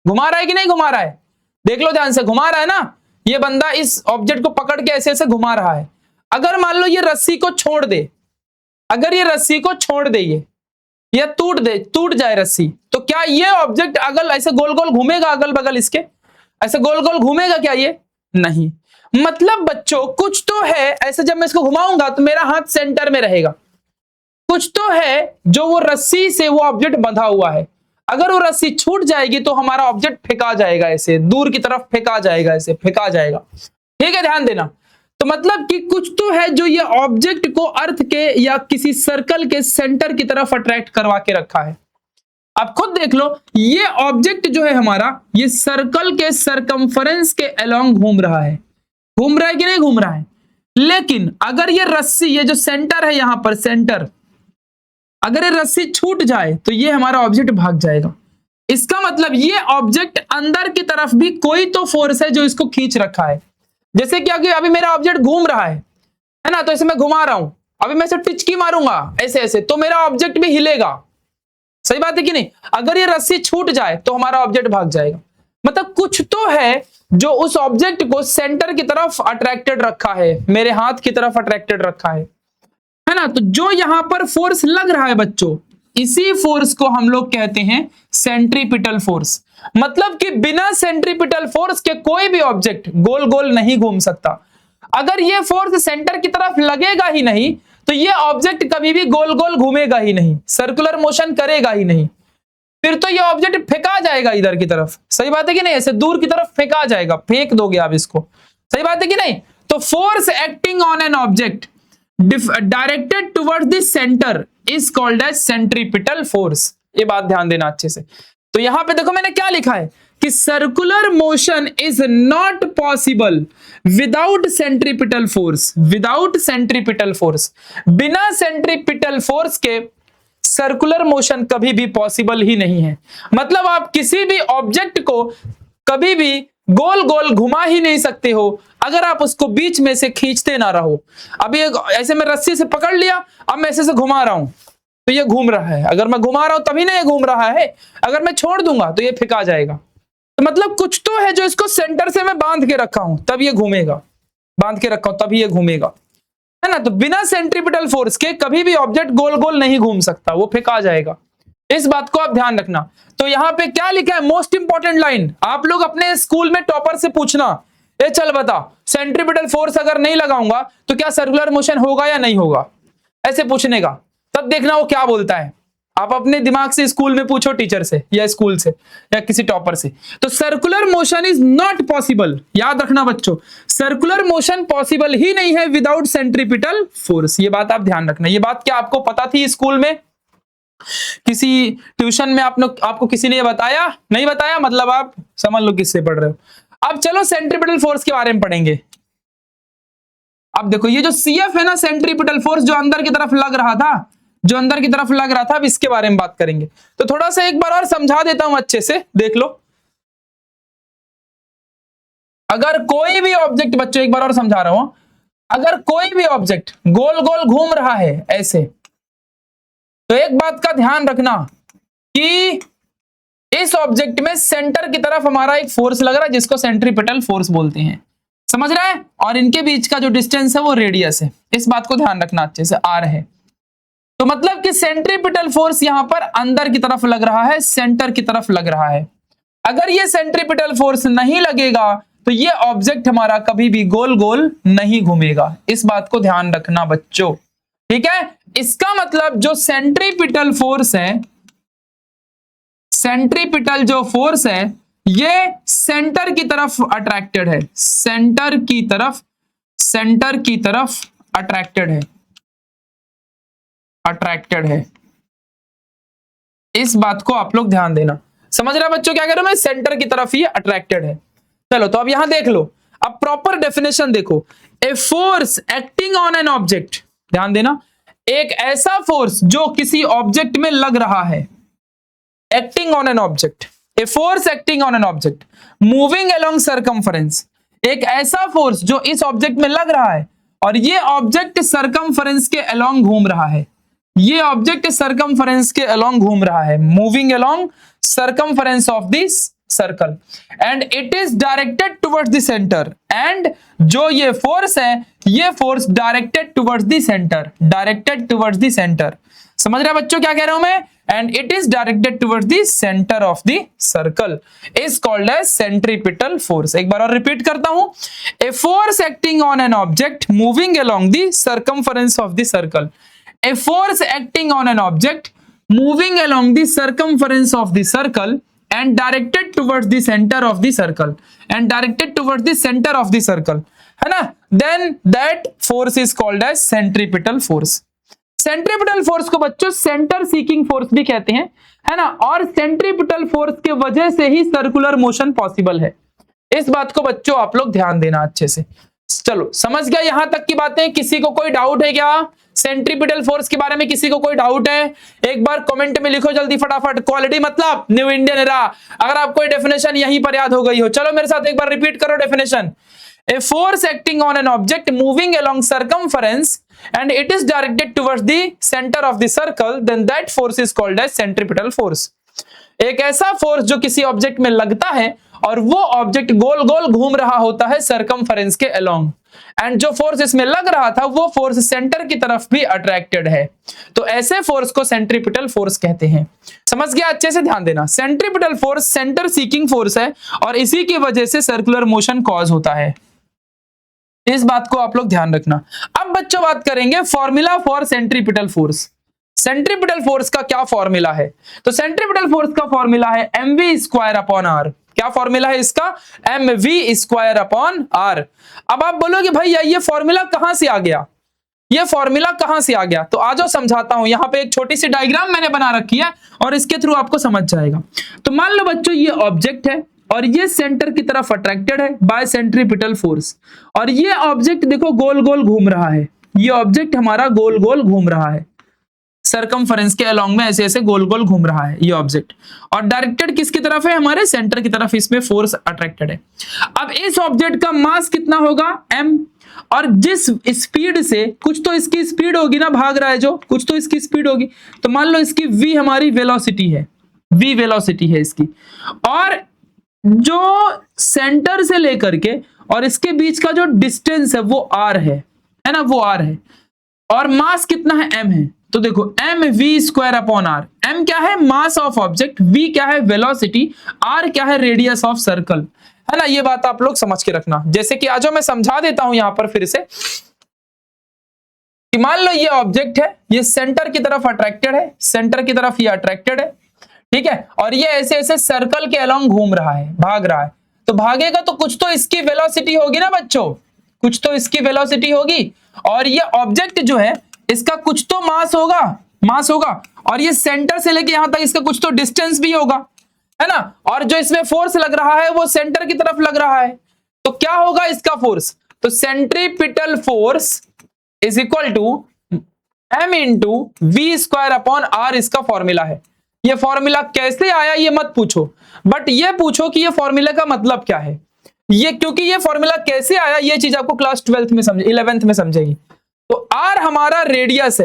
घुमा रहा है कि नहीं घुमा रहा है, देख लो ध्यान से, घुमा रहा है ना। ये बंदा इस ऑब्जेक्ट को पकड़ के ऐसे ऐसे घुमा रहा है। अगर मान लो ये रस्सी को छोड़ दे, अगर ये रस्सी को छोड़ दे, ये या टूट जाए रस्सी, तो क्या ये ऑब्जेक्ट अगल ऐसे गोल गोल घूमेगा, अगल बगल इसके ऐसे गोल गोल घूमेगा क्या, ये नहीं। मतलब बच्चों कुछ तो है ऐसे, जब मैं इसको घुमाऊंगा तो मेरा हाथ सेंटर में रहेगा, कुछ तो है जो वो रस्सी से वो ऑब्जेक्ट बंधा हुआ है। अगर वो रस्सी छूट जाएगी तो हमारा ऑब्जेक्ट फेंका जाएगा, ऐसे दूर की तरफ फेंका जाएगा, ऐसे फेंका जाएगा, ठीक है ध्यान देना। तो मतलब कि कुछ तो है जो ये ऑब्जेक्ट को अर्थ के या किसी सर्कल के सेंटर की तरफ अट्रैक्ट करवा के रखा है। आप खुद देख लो, ये ऑब्जेक्ट जो है हमारा, ये सर्कल के सर्कमफरेंस के अलोंग घूम रहा है, घूम रहा है कि नहीं घूम रहा है। लेकिन अगर ये रस्सी, ये जो सेंटर है यहां पर सेंटर, अगर ये रस्सी छूट जाए तो ये हमारा ऑब्जेक्ट भाग जाएगा। इसका मतलब ये ऑब्जेक्ट अंदर की तरफ भी कोई तो फोर्स है जो इसको खींच रखा है। जैसे कि अभी मेरा ऑब्जेक्ट घूम रहा है ना, तो इसे मैं घुमा रहा हूं, अभी मैं इसे टिचकी मारूंगा ऐसे ऐसे, तो मेरा ऑब्जेक्ट भी हिलेगा, सही बात है कि नहीं। अगर ये रस्सी छूट जाए तो हमारा ऑब्जेक्ट भाग जाएगा। मतलब कुछ तो है जो उस ऑब्जेक्ट को सेंटर की तरफ अट्रैक्टेड रखा है, मेरे हाथ की तरफ अट्रैक्टेड रखा है ना। तो जो यहां पर फोर्स लग रहा है बच्चों, इसी फोर्स को हम लोग कहते हैं सेंट्रीपिटल फोर्स। मतलब कि बिना सेंट्रीपिटल फोर्स के कोई भी ऑब्जेक्ट गोल गोल नहीं घूम सकता। अगर ये फोर्स सेंटर की तरफ लगेगा ही नहीं तो ये ऑब्जेक्ट कभी भी गोल गोल घूमेगा ही नहीं, सर्कुलर मोशन करेगा ही नहीं, फिर तो ये ऑब्जेक्ट फेंका जाएगा इधर की तरफ, सही बात है कि नहीं, ऐसे दूर की तरफ फेंका जाएगा, फेंक दोगे आप इसको, सही बात है कि नहीं। तो force acting on an object directed towards the centre is called as centripetal force. ये बात ध्यान देना अच्छे से। तो यहां पे देखो मैंने क्या लिखा है कि circular motion is not possible without centripetal force, without centripetal force, बिना सेंट्रीपिटल फोर्स के सर्कुलर मोशन कभी भी पॉसिबल ही नहीं है। मतलब आप किसी भी ऑब्जेक्ट को कभी भी गोल गोल घुमा ही नहीं सकते हो अगर आप उसको बीच में से खींचते ना रहो, अभी ऐसे मैं रस्सी से पकड़ लिया, अब मैं ऐसे से घुमा रहा हूं तो ये घूम रहा है, अगर मैं घुमा रहा हूं तभी ना ये घूम रहा है, अगर मैं छोड़ दूंगा तो ये फेंका जाएगा। तो मतलब कुछ तो है जो इसको सेंटर से मैं बांध के रखा हूं तब ये घूमेगा, बांध के रखा हूं तभी ये घूमेगा, है ना। तो बिना सेंट्रीपिटल फोर्स के कभी भी ऑब्जेक्ट गोल गोल नहीं घूम सकता, वो फेंका जाएगा। इस बात को आप ध्यान रखना। तो यहां पे क्या लिखा है, मोस्ट इंपॉर्टेंट लाइन, आप लोग अपने स्कूल में टॉपर से पूछना, ए चल बता सेंट्रीपिटल फोर्स अगर नहीं लगाऊंगा तो क्या सर्कुलर मोशन होगा या नहीं होगा, ऐसे पूछने का, तब देखना वो क्या बोलता है। आप अपने दिमाग से स्कूल में पूछो टीचर से या स्कूल से या किसी टॉपर से। तो circular motion is not possible, याद रखना बच्चों, सर्कुलर मोशन पॉसिबल ही नहीं है विदाउट सेंट्रीपिटल फोर्स। ये बात आप ध्यान रखना। ये बात क्या आपको पता थी स्कूल में, किसी ट्यूशन में आपको किसी ने बताया, नहीं बताया, मतलब आप समझ लो किससे पढ़ रहे हो। अब चलो सेंट्रीपिटल फोर्स के बारे में पढ़ेंगे। अब देखो ये जो CF है ना, सेंट्रीपिटल फोर्स जो अंदर की तरफ लग रहा था, जो अंदर की तरफ लग रहा था, अब इसके बारे में बात करेंगे। तो थोड़ा सा एक बार और समझा देता हूं अच्छे से, देख लो। अगर कोई भी ऑब्जेक्ट, बच्चों एक बार और समझा रहा हूं, अगर कोई भी ऑब्जेक्ट गोल गोल घूम रहा है ऐसे, तो एक बात का ध्यान रखना कि इस ऑब्जेक्ट में सेंटर की तरफ हमारा एक फोर्स लग रहा है जिसको सेंट्रीपिटल फोर्स बोलते हैं, समझ रहा है। और इनके बीच का जो डिस्टेंस है वो रेडियस है, इस बात को ध्यान रखना अच्छे से, आर है। तो मतलब कि सेंट्रीपिटल फोर्स यहां पर अंदर की तरफ लग रहा है, सेंटर की तरफ लग रहा है। अगर ये सेंट्रीपिटल फोर्स नहीं लगेगा तो ये ऑब्जेक्ट हमारा कभी भी गोल गोल नहीं घूमेगा, इस बात को ध्यान रखना बच्चों, ठीक है। इसका मतलब जो सेंट्रीपिटल फोर्स है, सेंट्रीपिटल जो फोर्स है ये सेंटर की तरफ अट्रैक्टेड है, सेंटर की तरफ अट्रैक्टेड है, अट्रैक्टेड है। इस बात को आप लोग ध्यान देना, समझ रहे बच्चों क्या कह रहा हूं मैं, सेंटर की तरफ ही अट्रैक्टेड है। चलो तो अब यहां देख लो, अब प्रॉपर डेफिनेशन देखो, ए force acting on an object, ध्यान देना, एक ऐसा फोर्स जो किसी ऑब्जेक्ट में लग रहा है, acting on an object, A force acting on an object moving along circumference, एक ऐसा फोर्स जो इस ऑब्जेक्ट में लग रहा है और ये ऑब्जेक्ट सर्कमफरेंस के अलोंग घूम रहा है, ये ऑब्जेक्ट सर्कमफरेंस के अलोंग घूम रहा है, moving along circumference of this circle, and it is directed towards the centre, and जो ये फोर्स है ये force directed towards the centre, directed towards the centre, समझ रहे बच्चों क्या कह रहा हूं मैं, and it is directed towards the centre of the circle is called as centripetal force. एक बार और रिपीट करता हूं, a force acting on an object moving along the circumference of the circle, a force acting on an object moving along the circumference of the circle and directed towards the center of the circle, and directed towards the center of the circle, है ना, then that force is called as centripetal force। Centripetal force को बच्चों centre seeking force भी कहते हैं, है ना, और सेंट्रीपिटल फोर्स के वजह से ही सर्कुलर मोशन पॉसिबल है। इस बात को बच्चों आप लोग ध्यान देना अच्छे से। चलो समझ गया यहां तक की बातें, किसी को कोई डाउट है क्या सेंट्रीपिटल फोर्स के बारे में, किसी को कोई डाउट है, एक बार कमेंट में लिखो जल्दी फटाफट। क्वालिटी मतलब न्यू इंडियन एरा, अगर आपको डेफिनेशन यहीं पर याद हो गई हो, चलो मेरे साथ एक बार रिपीट करो definition, A force acting on an object moving along circumference and it is directed towards the center of the circle, then that force is called as centripetal force। एक ऐसा फोर्स जो किसी ऑब्जेक्ट में लगता है और वो ऑब्जेक्ट गोल गोल घूम रहा होता है सर्कमफरेंस के अलोंग, एंड जो फोर्स इसमें लग रहा था वो फोर्स सेंटर की तरफ भी अट्रैक्टेड है, तो ऐसे फोर्स को सेंट्रीपिटल फोर्स कहते हैं। समझ गया, अच्छे से ध्यान देना, centripetal force centre seeking force है और इसी की वजह से सर्कुलर मोशन कॉज होता है, इस बात को आप लोग ध्यान रखना। अब बच्चों बात करेंगे formula for centripetal force. Centripetal force का क्या फॉर्मूला है, तो सेंट्रीपिटल फोर्स का फॉर्मूला है mv स्क्वायर अपॉन r। क्या फॉर्मूला है इसका, mv स्क्वायर अपॉन r। अब आप बोलोगे भैया ये फॉर्मूला कहां से आ गया, ये फॉर्मूला कहां से आ गया, तो आ जाओ समझाता हूं। यहां पे एक छोटी सी डायग्राम मैंने बना रखी है और इसके थ्रू आपको समझ जाएगा। तो मान लो बच्चों ये ऑब्जेक्ट है और ये सेंटर की तरफ अट्रैक्टेड है बाय सेंट्रीपिटल फोर्स, और ये ऑब्जेक्ट देखो गोल गोल घूम रहा है, ये ऑब्जेक्ट हमारा गोल गोल घूम रहा है, सरकमफरेंस के अलोंग में ऐसे ऐसे गोल गोल घूम रहा है ये ऑब्जेक्ट, और डायरेक्टेड किसकी तरफ है, हमारे सेंटर की तरफ इसमें फोर्स अट्रैक्टेड है। अब इस ऑब्जेक्ट का मास कितना होगा, m, और जिस स्पीड से, कुछ तो इसकी स्पीड होगी ना, भाग रहा है जो, कुछ तो इसकी स्पीड होगी, तो मान लो इसकी v हमारी वेलोसिटी है, v वेलोसिटी है इसकी, और जो सेंटर से लेकर के और इसके बीच का जो डिस्टेंस है वो r है ना, वो r है, और मास कितना है, m है। तो देखो m v² upon r, m क्या है, मास ऑफ ऑब्जेक्ट, v क्या है, वेलोसिटी, r क्या है, रेडियस ऑफ सर्कल, है ना। ये बात आप लोग समझ के रखना। जैसे कि आज मैं समझा देता हूं यहां पर फिर से, कि मान लो ये ऑब्जेक्ट है, ये सेंटर की तरफ अट्रैक्टेड है, सेंटर की तरफ ये अट्रैक्टेड है, ठीक है, और ये ऐसे ऐसे सर्कल के अलोंग घूम रहा है, भाग रहा है, तो भागेगा तो कुछ तो इसकी वेलोसिटी होगी ना बच्चों, कुछ तो इसकी वेलोसिटी होगी, और ये ऑब्जेक्ट जो है इसका कुछ तो मास होगा, और ये सेंटर से लेके यहां तक इसका कुछ तो डिस्टेंस भी होगा, है ना, और जो इसमें फोर्स लग रहा है वो सेंटर की तरफ लग रहा है, तो क्या होगा इसका फोर्स, तो centripetal force is equal to m into v² upon r, इसका फॉर्मूला है। ये फॉर्मूला कैसे आया ये मत पूछो, बट ये पूछो कि ये फॉर्मूला का मतलब क्या है, ये क्योंकि ये फॉर्मूला कैसे आया ये चीज आपको क्लास 12th में 11th में समझेगी। तो r हमारा रेडियस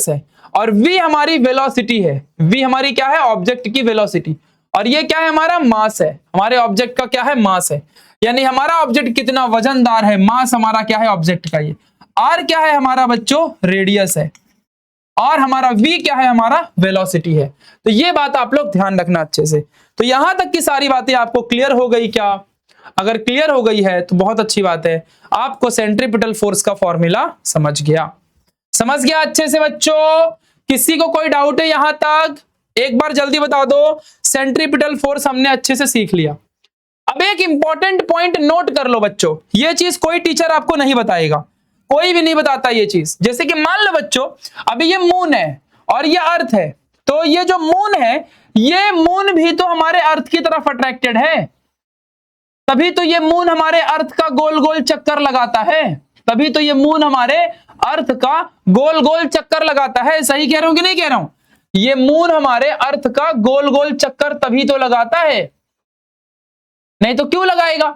है, और v हमारी वेलोसिटी है, v हमारी क्या है, ऑब्जेक्ट की वेलोसिटी, और ये क्या है, हमारा मास है, हमारे ऑब्जेक्ट का क्या है, मास है, यानी हमारा ऑब्जेक्ट कितना वजनदार है, मास हमारा क्या है ऑब्जेक्ट का, ये r क्या है हमारा बच्चों, रेडियस है, और हमारा v क्या है, हमारा वेलोसिटी है। तो ये बात आप लोग ध्यान रखना अच्छे से। तो यहां तक की सारी बातें आपको क्लियर हो गई क्या? अगर क्लियर हो गई है तो बहुत अच्छी बात है, आपको सेंट्रीपिटल फोर्स का फॉर्मूला समझ गया अच्छे से बच्चों। किसी को कोई डाउट है यहां तक? एक बार जल्दी बता दो। सेंट्रीपिटल फोर्स हमने अच्छे से सीख लिया। अब एक इंपॉर्टेंट पॉइंट नोट कर लो बच्चों, ये चीज कोई टीचर आपको नहीं बताएगा, कोई भी नहीं बताता ये चीज। जैसे कि मान लो बच्चों, अभी ये मून है और ये अर्थ है, तो ये जो मून है, ये मून भी तो हमारे अर्थ की तरफ अट्रैक्टेड है, तभी तो ये मून हमारे अर्थ का गोल गोल चक्कर लगाता है, तभी तो ये मून हमारे अर्थ का गोल गोल चक्कर लगाता है। सही कह रहा हूं कि नहीं कह रहा हूं? ये मून हमारे अर्थ का गोल गोल चक्कर तभी तो लगाता है, नहीं तो क्यों लगाएगा?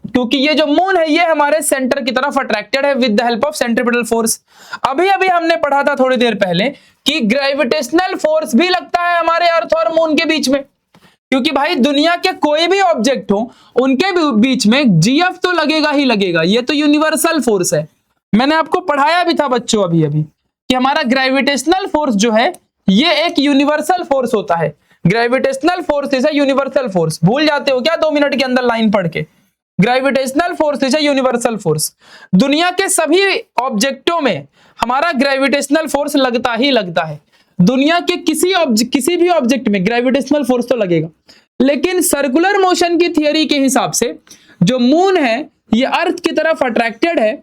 क्योंकि ये जो मून है ये हमारे सेंटर की तरफ अट्रैक्टेड है with the help of centripetal force. अभी अभी हमने पढ़ा था थोड़ी देर पहले कि ग्रेविटेशनल फोर्स भी लगता है हमारे अर्थ और मून के बीच में, क्योंकि भाई दुनिया के कोई भी ऑब्जेक्ट हो उनके बीच में जीएफ तो लगेगा ही लगेगा, ये तो यूनिवर्सल फोर्स है। मैंने आपको पढ़ाया भी था बच्चों अभी अभी कि हमारा ग्रेविटेशनल फोर्स जो है ये एक यूनिवर्सल फोर्स होता है। Gravitational force is a universal force. भूल जाते हो क्या 2 मिनट के अंदर लाइन पढ़ के? Gravitational force is a universal force. दुनिया के सभी ऑब्जेक्टों में हमारा ग्रेविटेशनल फोर्स लगता ही लगता है। दुनिया के किसी भी ऑब्जेक्ट में ग्रेविटेशनल फोर्स तो लगेगा, लेकिन सर्कुलर मोशन की थियरी के हिसाब से जो मून है ये अर्थ की तरफ अट्रैक्टेड है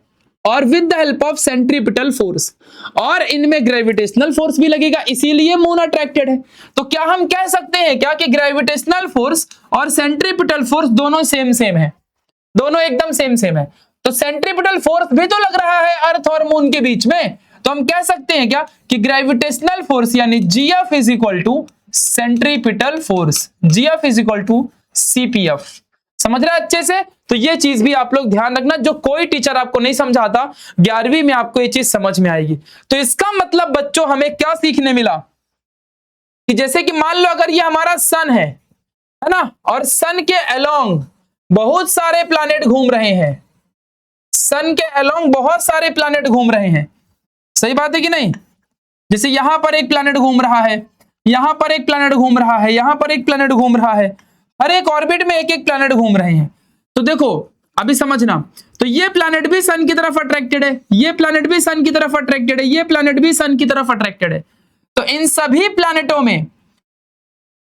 और with the help of centripetal force, और इनमें ग्रेविटेशनल फोर्स भी लगेगा, इसीलिए मून अट्रैक्टेड है। तो क्या हम कह सकते हैं क्या कि ग्रेविटेशनल फोर्स और सेंट्रीपिटल फोर्स दोनों सेम है, दोनों एकदम सेम है? तो सेंट्रीपिटल फोर्स भी तो लग रहा है अर्थ और मून के बीच में, तो हम कह सकते हैं क्या कि ग्रेविटेशनल फोर्स यानी GF is equal to centripetal force, GF is equal to CPF. समझ रहे हैं अच्छे से? तो ये चीज भी आप लोग ध्यान रखना, जो कोई टीचर आपको नहीं समझाता 11वीं में आपको ये चीज समझ में आएगी। तो इसका मतलब बच्चों हमें क्या सीखने मिला कि जैसे कि मान लो अगर ये हमारा सन है ना, और सन के अलोंग बहुत सारे प्लैनेट घूम रहे हैं, सन के अलोंग बहुत सारे प्लैनेट घूम रहे हैं, सही बात है कि नहीं? जैसे यहां पर एक प्लैनेट घूम रहा है, यहां पर एक प्लैनेट घूम रहा है, यहां पर एक प्लैनेट घूम रहा है, हर एक ऑर्बिट में एक एक प्लैनेट घूम रहे हैं। तो देखो अभी समझना, तो ये प्लैनेट भी सन की तरफ अट्रैक्टेड है, ये प्लैनेट भी सन की तरफ अट्रैक्टेड है, ये प्लैनेट भी सन की तरफ अट्रैक्टेड है। तो इन सभी प्लैनेटों में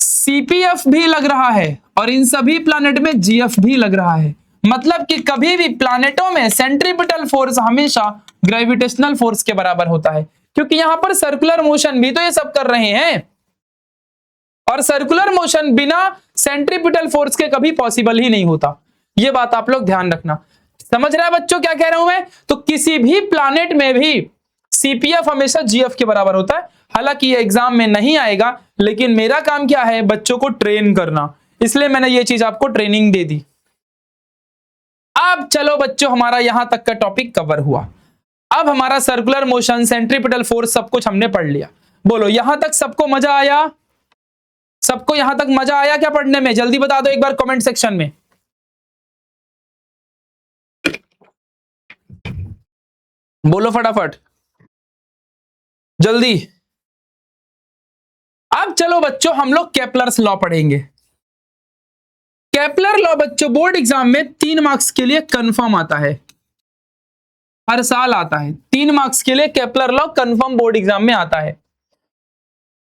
सीपीएफ भी लग रहा है और इन सभी प्लैनेट में जीएफ भी लग रहा है। मतलब कि कभी भी प्लैनेटों में सेंट्रीपिटल फोर्स हमेशा ग्रेविटेशनल फोर्स के बराबर होता है, क्योंकि यहां पर सर्कुलर मोशन भी तो ये सब कर रहे हैं, और सर्कुलर मोशन बिना सेंट्रीपिटल फोर्स के कभी पॉसिबल ही नहीं होता। ये बात आप लोग ध्यान रखना। समझ रहे हैं बच्चों क्या कह रहा हूं मैं? तो किसी भी प्लैनेट में भी CPF हमेशा GF के बराबर होता है। हालांकि ये एग्जाम में नहीं आएगा, लेकिन मेरा काम क्या है, बच्चों को ट्रेन करना, इसलिए मैंने ये चीज आपको ट्रेनिंग दे दी। अब चलो बच्चों, हमारा यहां तक का टॉपिक कवर हुआ। अब हमारा सर्कुलर मोशन, सेंट्रीपिटल फोर्स, सब कुछ हमने पढ़ लिया। बोलो यहां तक सबको मजा आया? सबको यहां तक मजा आया क्या पढ़ने में? जल्दी बता दो एक बार कमेंट सेक्शन में। बोलो फटाफट जल्दी। अब चलो बच्चों, हम लोग केपलर्स लॉ पढ़ेंगे। केपलर लॉ बच्चों बोर्ड एग्जाम में 3 मार्क्स के लिए कंफर्म आता है, हर साल आता है। 3 मार्क्स के लिए Kepler law confirm board exam में आता है।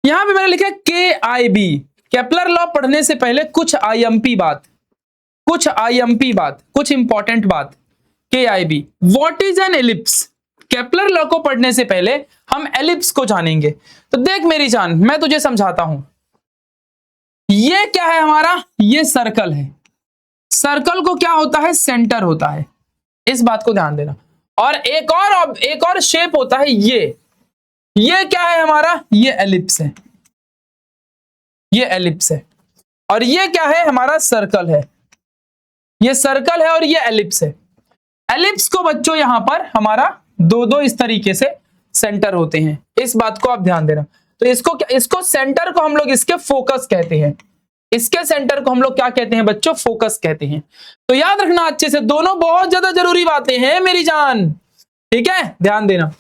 यहां पे मैंने लिखा KIB। केपलर लॉ पढ़ने से पहले कुछ IMP बात, कुछ इंपॉर्टेंट बात। KIB, what is an ellipse? Kepler law को पढ़ने से पहले हम एलिप्स को जानेंगे। तो देख मेरी जान, मैं तुझे समझाता हूं। ये क्या है हमारा? ये सर्कल है। सर्कल को क्या होता है? सेंटर होता है, इस बात को ध्यान देना। और एक और शेप होता है ये क्या है हमारा? ये एलिप्स है, ये एलिप्स है। और ये क्या है? हमारा सर्कल है। ये सर्कल है और ये एलिप्स है। एलिप्स को बच्चों यहां पर हमारा दो इस तरीके से सेंटर होते हैं, इस बात को आप ध्यान देना। तो इसको सेंटर को हम लोग इसके फोकस कहते हैं। इसके सेंटर को हम लोग क्या कहते हैं बच्चों? फोकस कहते हैं। तो याद रखना अच्छे से, दोनों बहुत ज्यादा जरूरी बातें हैं मेरी जान, ठीक है? ध्यान देना।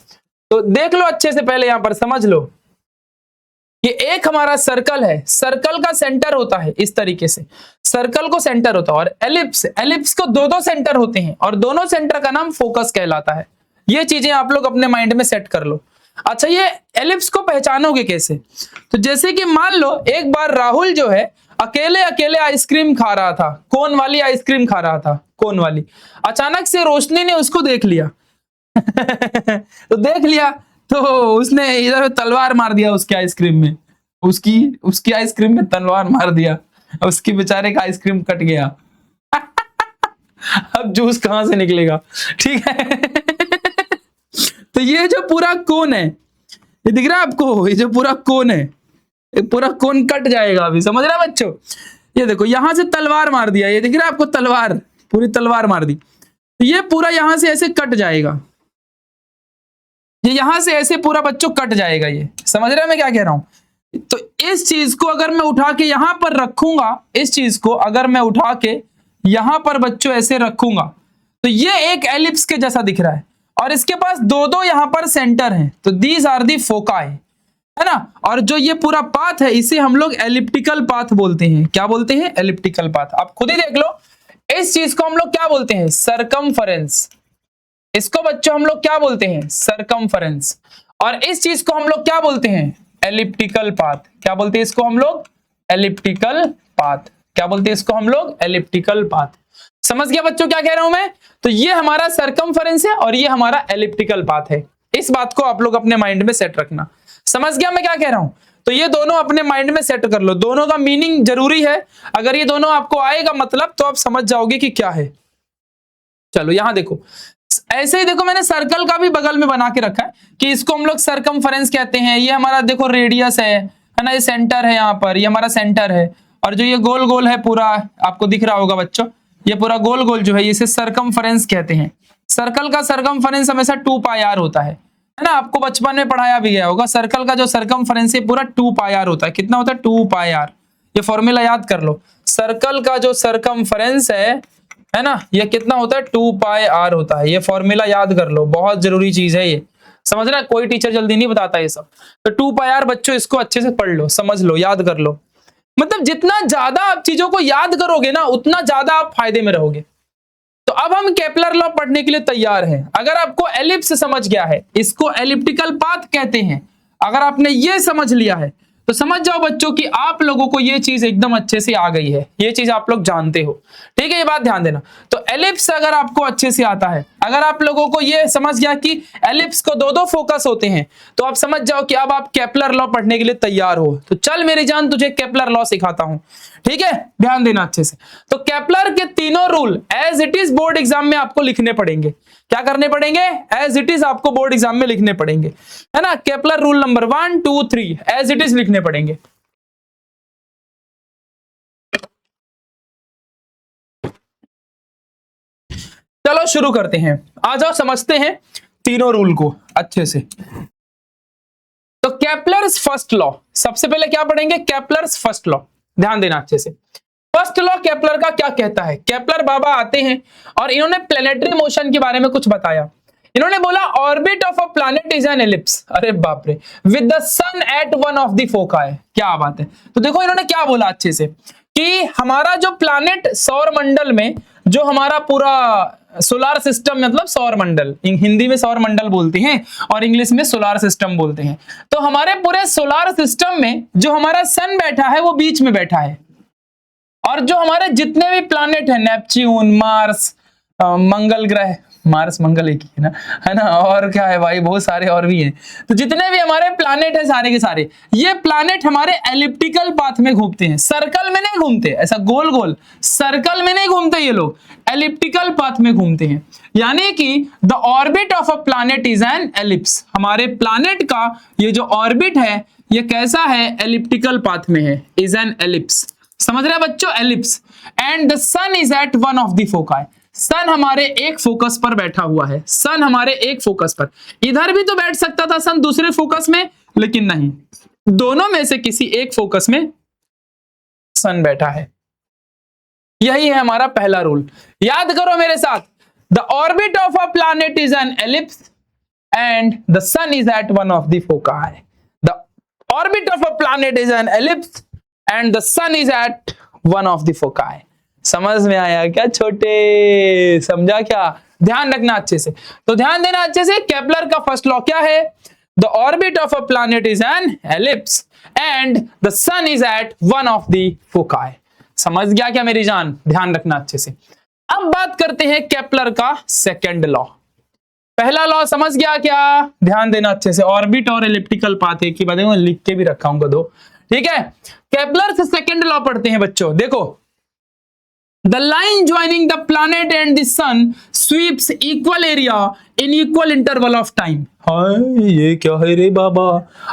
तो देख लो अच्छे से, पहले यहां पर समझ लो कि एक हमारा सर्कल है, सर्कल का सेंटर होता है इस तरीके से, सर्कल को सेंटर होता है। और एलिप्स को दो सेंटर होते हैं और दोनों सेंटर का नाम फोकस कहलाता है। ये चीजें आप लोग अपने माइंड में सेट कर लो। अच्छा, ये एलिप्स को पहचानोगे कैसे? तो जैसे कि मान लो एक बार राहुल जो है अकेले आइसक्रीम खा रहा था, कोन वाली आइसक्रीम खा रहा था, कोन वाली। अचानक से रोशनी ने उसको देख लिया तो देख लिया तो उसने इधर तलवार मार दिया उसके आइसक्रीम में, उसकी आइसक्रीम में तलवार मार दिया, उसकी बेचारे का आइसक्रीम कट गया अब जूस कहां से निकलेगा? ठीक है तो ये जो पूरा कोन है, ये दिख रहा है आपको? ये जो पूरा कोन है, ये पूरा कोन कट जाएगा अभी, समझ रहे हैं बच्चों? ये देखो यहां से तलवार मार दिया, ये दिख रहा है आपको? तलवार, पूरी तलवार मार दी। तो ये पूरा यहां से ऐसे कट जाएगा, ये यहां से ऐसे पूरा बच्चों कट जाएगा। ये समझ रहे हैं मैं क्या कह रहा हूं? तो इस चीज को अगर मैं उठा के यहां पर रखूंगा, इस चीज को अगर मैं उठा के यहां पर बच्चों ऐसे रखूंगा, तो ये एक एलिप्स के जैसा दिख रहा है। और इसके पास दो यहां पर सेंटर हैं, तो दीज आर दी फोकाई, है ना? और जो ये पूरा पाथ है, इसे हम लोग एलिप्टिकल पाथ बोलते हैं। क्या बोलते हैं? Elliptical path. आप खुद ही देख लो, इस चीज को हम लोग क्या बोलते हैं? सरकमफरेंस। इसको बच्चों हम लोग क्या बोलते हैं? सरकमफरेंस। और इस चीज को हम लोग क्या बोलते हैं? Elliptical path. क्या बोलते हैं इसको हम लोग? Elliptical path. क्या बोलते हैं इसको हम लोग? Elliptical path. समझ गया बच्चों क्या कह रहा हूं मैं? तो ये हमारा सरकमफरेंस है और ये हमारा एलिप्टिकल पाथ है। इस बात को आप लोग अपने माइंड में सेट रखना। समझ गया मैं क्या कह रहा हूं? तो ये दोनों अपने माइंड में सेट कर लो, दोनों का मीनिंग जरूरी है। अगर ये दोनों आपको आएगा मतलब, तो आप समझ जाओगे कि क्या है। चलो यहां देखो, ऐसे ही देखो मैंने सर्कल का भी बगल में बना के रखा है कि इसको हम लोग सरकमफरेंस कहते हैं। ये हमारा देखो रेडियस है ना? ये सेंटर है, यहाँ पर ये हमारा सेंटर है। और जो ये गोल गोल है पूरा, आपको दिख रहा होगा बच्चों, ये पूरा गोल गोल जो है, इसे सरकमफरेंस कहते हैं। सर्कल का सरकमफरेंस हमेशा 2πr होता है ना? आपको बचपन में पढ़ाया भी गया होगा। सर्कल का जो सरकमफरेंस है पूरा 2πr होता है। कितना होता है? 2πr। ये फॉर्मूला याद कर लो। सर्कल का जो सरकमफरेंस है ना, ये कितना होता है? 2πr होता है। ये फॉर्मूला याद कर लो, बहुत जरूरी चीज है ये, समझ रहा है? कोई टीचर जल्दी नहीं बताता ये सब। तो 2πr बच्चों, इसको अच्छे से पढ़ लो, समझ लो, याद कर लो। मतलब जितना ज्यादा आप चीजों को याद करोगे ना, उतना ज्यादा आप फायदे में रहोगे। तो अब हम केपलर लॉ पढ़ने के लिए तैयार हैं। अगर आपको एलिप्स समझ गया है, इसको एलिप्टिकल पाथ कहते हैं, अगर आपने ये समझ लिया है, तो समझ जाओ बच्चों कि आप लोगों को ये चीज एकदम अच्छे से आ गई है। ये चीज आप लोग जानते हो, ठीक है? ये बात ध्यान देना। तो एलिप्स अगर आपको अच्छे से आता है, अगर आप लोगों को ये समझ गया कि एलिप्स को दो फोकस होते हैं, तो आप समझ जाओ कि अब आप केपलर लॉ पढ़ने के लिए तैयार हो। तो चल मेरी जान, तुझे केपलर लॉ सिखाता हूं, ठीक है? ध्यान देना अच्छे से। तो केपलर के तीनों rule as it is board exam में आपको लिखने पड़ेंगे। क्या करने पड़ेंगे, एज इट इज आपको बोर्ड एग्जाम में लिखने पड़ेंगे, है ना। Kepler rule number 1 2 3 as it is लिखने पड़ेंगे। चलो शुरू करते हैं, आ जाओ समझते हैं तीनों रूल को अच्छे से। तो केपलर्स फर्स्ट लॉ, सबसे पहले क्या पढ़ेंगे, केपलर्स फर्स्ट लॉ, ध्यान देना अच्छे से। फर्स्ट लॉ केपलर का क्या कहता है, केपलर बाबा आते हैं और इन्होंने प्लेनेटरी मोशन के बारे में कुछ बताया। इन्होंने बोला orbit of a planet is an ellipse, अरे बाप रे, with the sun at one of the foci, क्या बात है। तो देखो इन्होंने क्या बोला अच्छे से कि हमारा जो प्लैनेट सौर मंडल में, जो हमारा पूरा सोलार सिस्टम, मतलब सौर मंडल, हिंदी में सौर मंडल बोलते हैं और इंग्लिश में सोलार सिस्टम बोलते हैं। तो हमारे पूरे सोलार सिस्टम में जो हमारा सन बैठा है वो बीच में बैठा है, और जो हमारे जितने भी प्लैनेट है, नेपच्यून, मार्स, मंगल ग्रह, मार्स मंगल एक ही है ना, और क्या है भाई, बहुत सारे और भी हैं। तो जितने भी हमारे प्लैनेट है सारे के सारे, ये प्लैनेट हमारे एलिप्टिकल पाथ में घूमते हैं, सर्कल में नहीं घूमते, ऐसा गोल गोल सर्कल में नहीं घूमते, ये लोग एलिप्टिकल पाथ में घूमते हैं। यानी कि the orbit of a planet is an ellipse, हमारे प्लैनेट का ये जो ऑर्बिट है ये कैसा है, एलिप्टिकल पाथ में है, इज एन एलिप्स, समझ रहे हैं बच्चों, ellipse. And the sun is at one of the foci, sun हमारे एक फोकस पर बैठा हुआ है, सन हमारे एक फोकस पर, इधर भी तो बैठ सकता था सन दूसरे फोकस में, लेकिन नहीं, दोनों में से किसी एक फोकस में सन बैठा है। यही है हमारा पहला रूल, याद करो मेरे साथ, the orbit of a planet is an ellipse and the sun is at one of the foci, the orbit of a planet is an ellipse and the sun is at one of the foci. समझ में आया क्या छोटे, समझा क्या, ध्यान रखना अच्छे से। तो ध्यान देना अच्छे से, केपलर का फर्स्ट लॉ क्या है, the orbit of a planet is an ellipse and the sun is at one of the foci. समझ गया क्या मेरी जान, ध्यान रखना अच्छे से। अब बात करते हैं केपलर का सेकंड लॉ। पहला लॉ समझ गया क्या, ध्यान देना अच्छे से, ऑर्बिट और एलिप्टिकल पाथ एक ही बात है, लिख के भी रखा हूं दो, ठीक है। केपलर से सेकंड लॉ पढ़ते हैं बच्चों, देखो, the line joining the planet and the sun sweeps equal area in equal interval of time। हाय ये क्या है रे बाबा,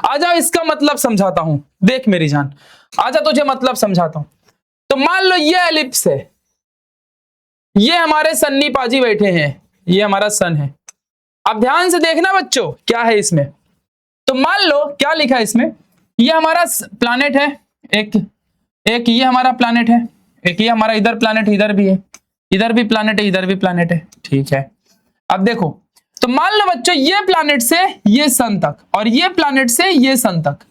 आजा इसका मतलब समझाता हूं, देख मेरी जान, आजा तुझे मतलब समझाता हूं। तो मान लो ये एलिप्स है, ये हमारे सन्नी पाजी बैठे हैं, ये हमारा सन है। अब ध्यान से देखना बच्चों क्या है इसमें, तो मान लो क्या लिखा है इसमें, ये हमारा प्लैनेट है, एक ये हमारा प्लैनेट है, एक ये हमारा इधर प्लैनेट, इधर भी है, इधर भी प्लैनेट है, इधर भी प्लैनेट है, ठीक है। अब देखो, तो मान लो बच्चों ये प्लैनेट से ये सन तक और ये प्लैनेट से ये सन तक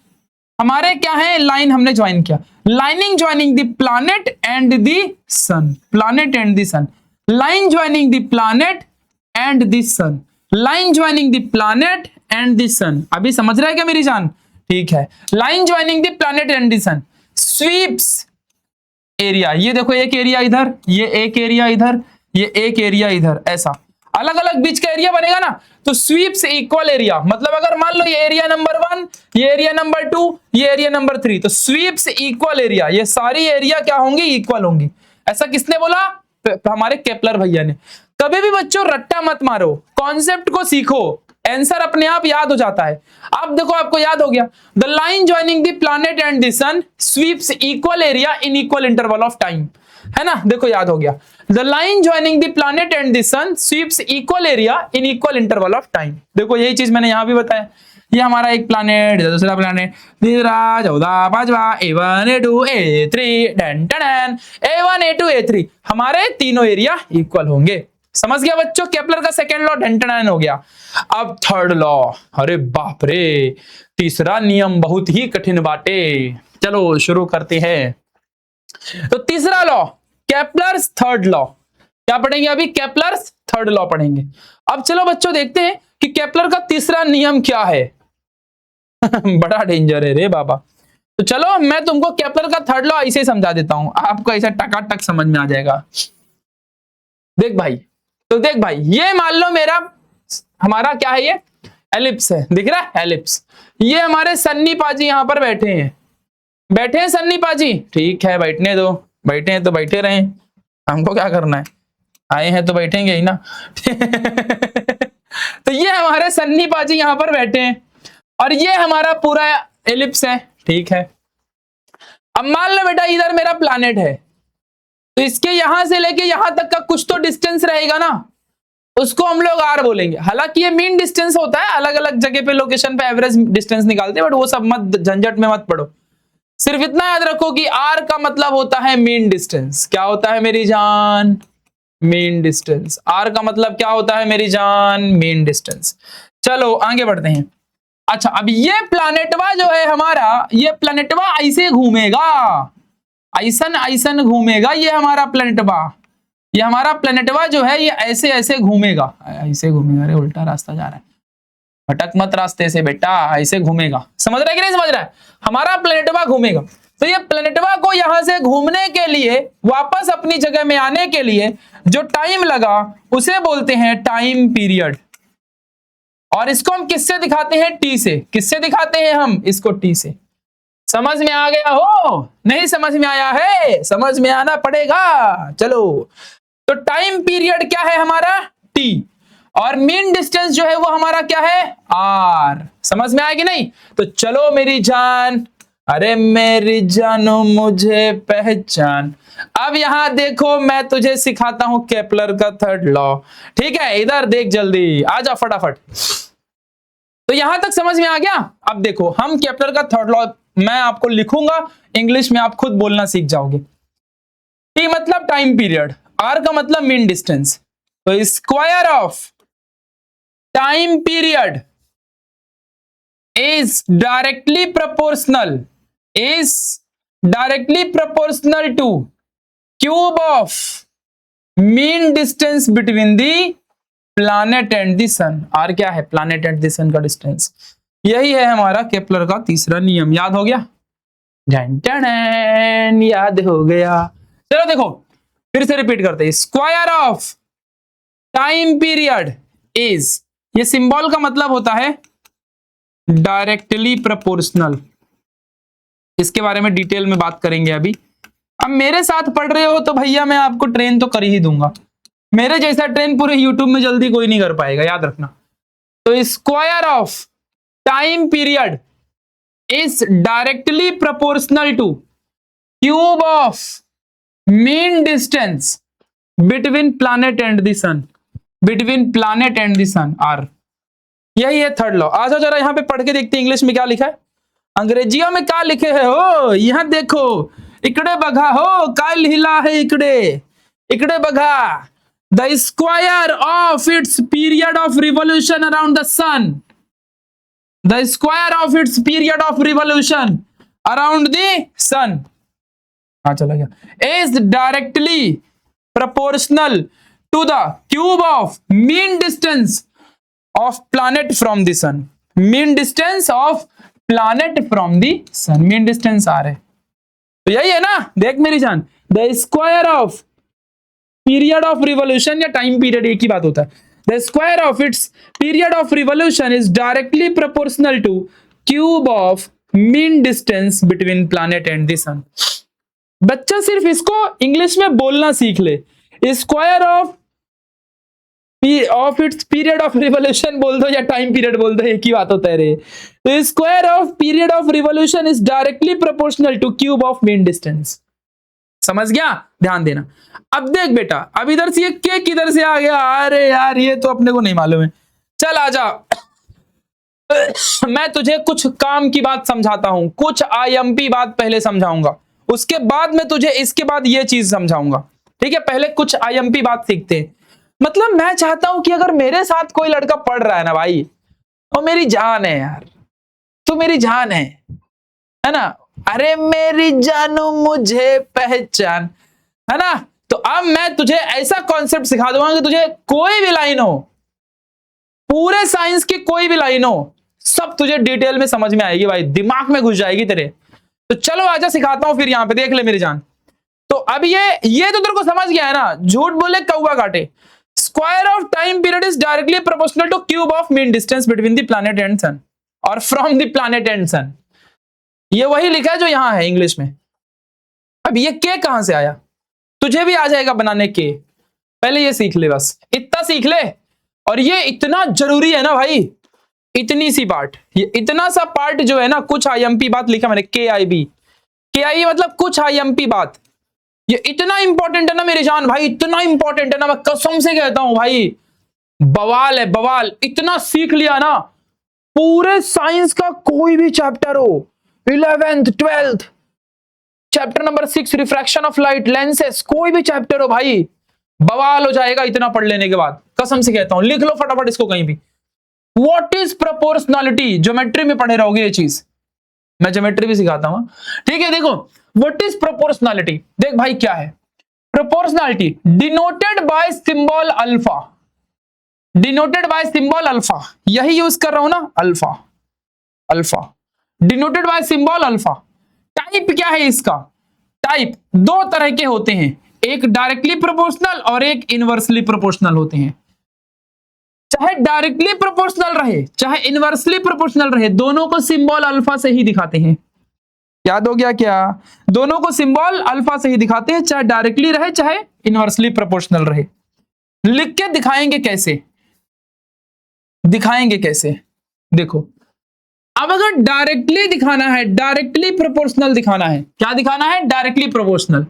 हमारे क्या है, लाइन हमने ज्वाइन किया, lining joining the planet and the sun, planet and the sun, line joining the planet and the sun, line joining the planet and the sun. अभी समझ रहा है क्या मेरी जान, ठीक है। Line joining the planet and the sun sweeps area, ये देखो एक एरिया इधर, ये एक एरिया इधर, ये एक एरिया इधर, ऐसा अलग अलग बीच का एरिया बनेगा ना, तो स्वीप्स इक्वल एरिया, मतलब अगर मान लो ये एरिया नंबर 1, ये एरिया नंबर 2, ये एरिया नंबर 3, तो स्वीप्स इक्वल एरिया, ये सारी एरिया क्या होंगी, इक्वल होंगी। ऐसा किसने बोला, हमारे केपलर भैया ने। कभी भी बच्चों रट्टा मत मारो, कॉन्सेप्ट को सीखो, आंसर अपने आप याद हो जाता है। अब देखो आपको याद हो गया, the line joining the planet and the sun sweeps equal area in equal interval of time, है ना, देखो याद हो गया, the line joining the planet and the sun sweeps equal area in equal interval of time. देखो यही चीज मैंने यहां भी बताया, ये हमारा एक प्लैनेट, दूसरा प्लैनेट, तीसरा, चौथा, पांचवा, A1 A2 A3 done done, A1 A2 A3, हमारे तीनों एरिया इक्वल होंगे। समझ गया बच्चों, केपलर का सेकंड लॉ ढंटनान हो गया। अब थर्ड लॉ, अरे बाप रे, तीसरा नियम बहुत ही कठिन बाटे, चलो शुरू करते हैं। तो तीसरा लॉ, केपलर्स थर्ड लॉ, क्या पढ़ेंगे अभी, केपलर्स थर्ड लॉ पढ़ेंगे। अब चलो बच्चों देखते हैं कि केपलर का तीसरा नियम क्या है। बड़ा डेंजर है रे बाबा। तो चलो मैं तुमको केपलर का थर्ड लॉ ऐसे समझा देता हूं, आपको ऐसा टकाटक समझ में आ जाएगा। देख भाई, तो देख भाई, ये मान लो मेरा, हमारा क्या है, ये एलिप्स है, दिख रहा है एलिप्स। ये हमारे सन्नी पाजी यहां पर बैठे हैं, बैठे हैं सन्नी पाजी, ठीक है बैठने दो, बैठे हैं तो बैठे रहे, हमको क्या करना है, आए हैं तो बैठेंगे ही ना। तो ये हमारे सन्नी पाजी यहां पर बैठे हैं और ये हमारा पूरा एलिप्स है, ठीक है। अब मान लो बेटा इधर मेरा प्लैनेट है, तो इसके यहां से लेके यहां तक का कुछ तो डिस्टेंस रहेगा ना, उसको हम लोग आर बोलेंगे। हालांकि ये मीन डिस्टेंस होता है, अलग अलग जगह पे लोकेशन पे एवरेज डिस्टेंस निकालते हैं, बट वो सब मत झंझट में मत पड़ो। सिर्फ इतना याद रखो कि आर का मतलब होता है मीन डिस्टेंस। क्या होता है मेरी जान? Mean distance. आर का मतलब क्या होता है मेरी जान? Mean distance. चलो आगे बढ़ते हैं। अच्छा, अब ये प्लैनेटवा जो है हमारा, ये प्लैनेटवा ऐसे घूमेगा, ऐसन ऐसन घूमेगा ये हमारा प्लैनेटवा। ये हमारा प्लैनेटवा जो है ये ऐसे ऐसे घूमेगा, ऐसे घूमेगा। अरे उल्टा रास्ता जा रहा है, भटक मत रास्ते से बेटा, ऐसे घूमेगा। समझ रहा है कि नहीं समझ रहा है? हमारा प्लैनेटवा घूमेगा। तो ये प्लैनेटवा को यहां से घूमने के लिए, वापस अपनी जगह में आने के लिए जो टाइम लगा उसे बोलते हैं टाइम पीरियड। और इसको हम किससे दिखाते हैं? टी से। किससे दिखाते हैं हम इसको? टी से। समझ में आ गया हो? नहीं समझ में आया है? समझ में आना पड़ेगा। चलो, तो टाइम पीरियड क्या है हमारा? टी। और मीन डिस्टेंस जो है वो हमारा क्या है? आर। समझ में आया कि नहीं? तो चलो मेरी जान, अरे मेरी जानो मुझे पहचान। अब यहां देखो, मैं तुझे सिखाता हूं केपलर का थर्ड लॉ। ठीक है, इधर देख, जल्दी आ जा फटाफट। तो यहां तक समझ में आ गया? अब देखो, हम केपलर का थर्ड लॉ मैं आपको लिखूंगा, इंग्लिश में आप खुद बोलना सीख जाओगे। टी मतलब टाइम पीरियड, आर का मतलब मीन डिस्टेंस। तो square of time period is directly proportional to cube of mean distance between the planet and the sun। R क्या है? planet and the sun का डिस्टेंस। यही है हमारा केपलर का तीसरा नियम। याद हो गया? याद हो गया। चलो देखो, फिर से रिपीट करते हैं। Square of time period is, ये सिंबल का मतलब होता है डायरेक्टली प्रोपोर्शनल। इसके बारे में डिटेल में बात करेंगे अभी। अब मेरे साथ पढ़ रहे हो तो भैया मैं आपको ट्रेन तो कर ही दूंगा। मेरे जैसा ट्रेन पूरे यूट्यूब में जल्दी कोई नहीं कर पाएगा, याद रखना। तो square of time period is directly proportional to cube of mean distance between planet and the sun. Between planet and the sun, R. यही है थर्ड लॉ। आ जाओ जरा यहाँ पे पढ़ के देखते हैं इंग्लिश में क्या लिखा है, अंग्रेजियों में क्या लिखे है हो। यहाँ देखो, इकड़े बघा हो, काय लिहिला है इकड़े, इकड़े बघा। The square of its period of revolution around the sun, the square of its period of revolution around the sun, हाँ चला गया, is directly proportional to the cube of mean distance of planet from the sun। mean distance of planet from the sun, mean distance आ रहे, तो यही है ना। देख मेरी जान, the square of period of revolution या time period एक ही बात होता है। the square of its period of revolution is directly proportional to cube of mean distance between planet and the sun। बच्चा सिर्फ इसको इंग्लिश में बोलना सीख ले। Square of its period of revolution बोल दो या टाइम पीरियड बोल दो, एक ही बात होता है रे। तो square of period of revolution is directly proportional to cube of mean distance. समझ गया? ध्यान देना। अब देख बेटा, अब इधर से ये के किधर से आ गया? अरे यार ये तो अपने को नहीं मालूम है। चल आजा, मैं तुझे कुछ काम की बात समझाता हूं, कुछ आईएमपी बात पहले समझाऊंगा, उसके बाद मैं तुझे इसके बाद ये चीज समझाऊंगा। ठीक है, पहले कुछ आईएमपी बात सीखते हैं। मतलब मैं चाहता हूं कि अगर मेरे साथ कोई लड़का पढ़ रहा है ना भाई, वो मेरी जान है यार, तू मेरी जान है ना। अरे मेरी जानो मुझे पहचान, है ना। तो अब मैं तुझे ऐसा कॉन्सेप्ट सिखा दूंगा कि तुझे कोई भी लाइन हो, पूरे साइंस की कोई भी लाइन हो, सब तुझे डिटेल में समझ में आएगी भाई, दिमाग में घुस जाएगी तेरे। तो चलो आजा सिखाता हूं, फिर यहां पे देख ले मेरी जान। तो अब ये तो तेरे को समझ गया है ना, झूठ बोले कौवा काटे। Square of time period is directly proportional to cube of mean distance between the planet and sun, और from the planet and sun. ये वही लिखा है जो यहां है इंग्लिश में। अब ये के कहां से आया? तुझे भी आ जाएगा बनाने के। पहले ये सीख ले, बस इतना सीख ले। और ये इतना जरूरी है ना भाई, इतनी सी पार्ट, ये इतना सा पार्ट जो है ना, कुछ आईएमपी बात लिखा मैंने, KIB मतलब कुछ आईएमपी बात, ये इतना इंपॉर्टेंट है ना मेरी जान भाई, इतना इंपॉर्टेंट है ना, मैं कसम से कहता हूं भाई, बवाल है बवाल। इतना सीख लिया ना, पूरे साइंस का कोई भी चैप्टर हो, 11th 12th, chapter number 6 refraction of light, lenses, कोई भी चैप्टर हो भाई, बवाल हो जाएगा इतना पढ़ लेने के बाद, कसम से कहता हूं। लिख लो फटाफट इसको कहीं भी। व्हाट इज प्रोपोर्शनलिटी, ज्योमेट्री में पढ़े रहोगे ये चीज, मैं ज्योमेट्री भी सिखाता हूं, ठीक है। देखो व्हाट इज प्रोपोर्शनलिटी, देख भाई क्या है proportionality, denoted by symbol alpha, denoted by symbol alpha, यही यूज कर रहा हूं ना, alpha, alpha denoted by symbol alpha. Type क्या है इसका, टाइप दो तरह के होते हैं, एक डायरेक्टली प्रोपोर्शनल और एक इनवर्सली प्रोपोर्शनल होते हैं। चाहे डायरेक्टली प्रोपोर्शनल रहे चाहे इनवर्सली प्रोपोर्शनल रहे, दोनों को सिंबल अल्फा से ही दिखाते हैं। याद हो गया क्या, दोनों को सिंबल अल्फा से ही दिखाते हैं, चाहे डायरेक्टली रहे चाहे इनवर्सली प्रोपोर्शनल रहे। लिख के दिखाएंगे कैसे, दिखाएंगे कैसे, देखो अब अगर डायरेक्टली दिखाना है, डायरेक्टली प्रोपोर्शनल दिखाना है, क्या दिखाना है, डायरेक्टली प्रोपोर्शनल,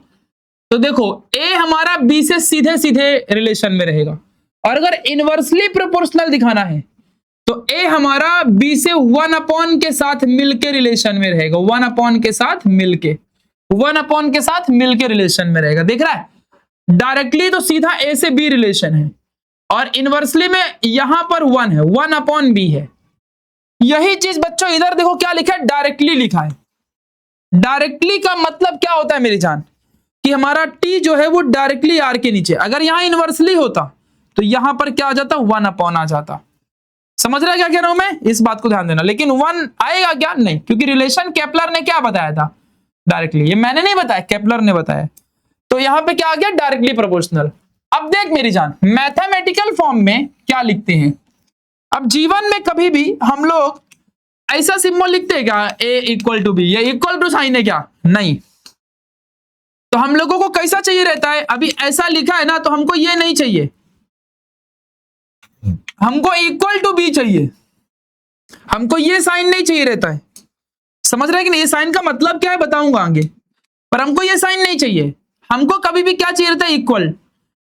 तो देखो ए हमारा बी से सीधे सीधे रिलेशन में रहेगा, और अगर इनवर्सली प्रोपोर्शनल दिखाना है तो ए हमारा बी से 1 के साथ मिलके रिलेशन में रहेगा, 1 के साथ मिलके, 1 के साथ मिलके रिलेशन में रहेगा। देख रहा है, डायरेक्टली तो सीधा ए से बी रिलेशन है, और इनवर्सली में यहां पर 1 है, 1/b है। यही चीज बच्चों इधर देखो क्या लिखा है, डायरेक्टली लिखा है। डायरेक्टली का मतलब क्या होता है मेरी जान, कि हमारा टी जो है वो डायरेक्टली आर के नीचे, अगर यहां इनवर्सली होता तो यहां पर क्या आ जाता, 1 आ जाता। समझ रहा है क्या कह रहा हूं मैं, इस बात को ध्यान देना। लेकिन 1 आएगा क्या, नहीं, क्योंकि रिलेशन केपलर ने क्या बताया था, डायरेक्टली, ये मैंने नहीं बताया, केपलर ने बताया। तो यहां पे क्या आ गया, डायरेक्टली प्रोपोर्शनल। अब देख मेरी जान, मैथमेटिकल फॉर्म में क्या लिखते हैं, अब जीवन में कभी भी हम लोग ऐसा सिंबल लिखते हैं क्या, A = B, ये इक्वल टू साइन है क्या, नहीं। तो हम लोगों को कैसा चाहिए रहता है, अभी ऐसा लिखा है ना, तो हमको ये नहीं चाहिए, हमको =B चाहिए, हमको ये साइन नहीं चाहिए रहता है। समझ रहे हैं कि नहीं, ये साइन का मतलब क्या है बताऊंगा आगे, पर हमको ये साइन नहीं चाहिए, हमको कभी भी क्या चाहिए रहता है, इक्वल।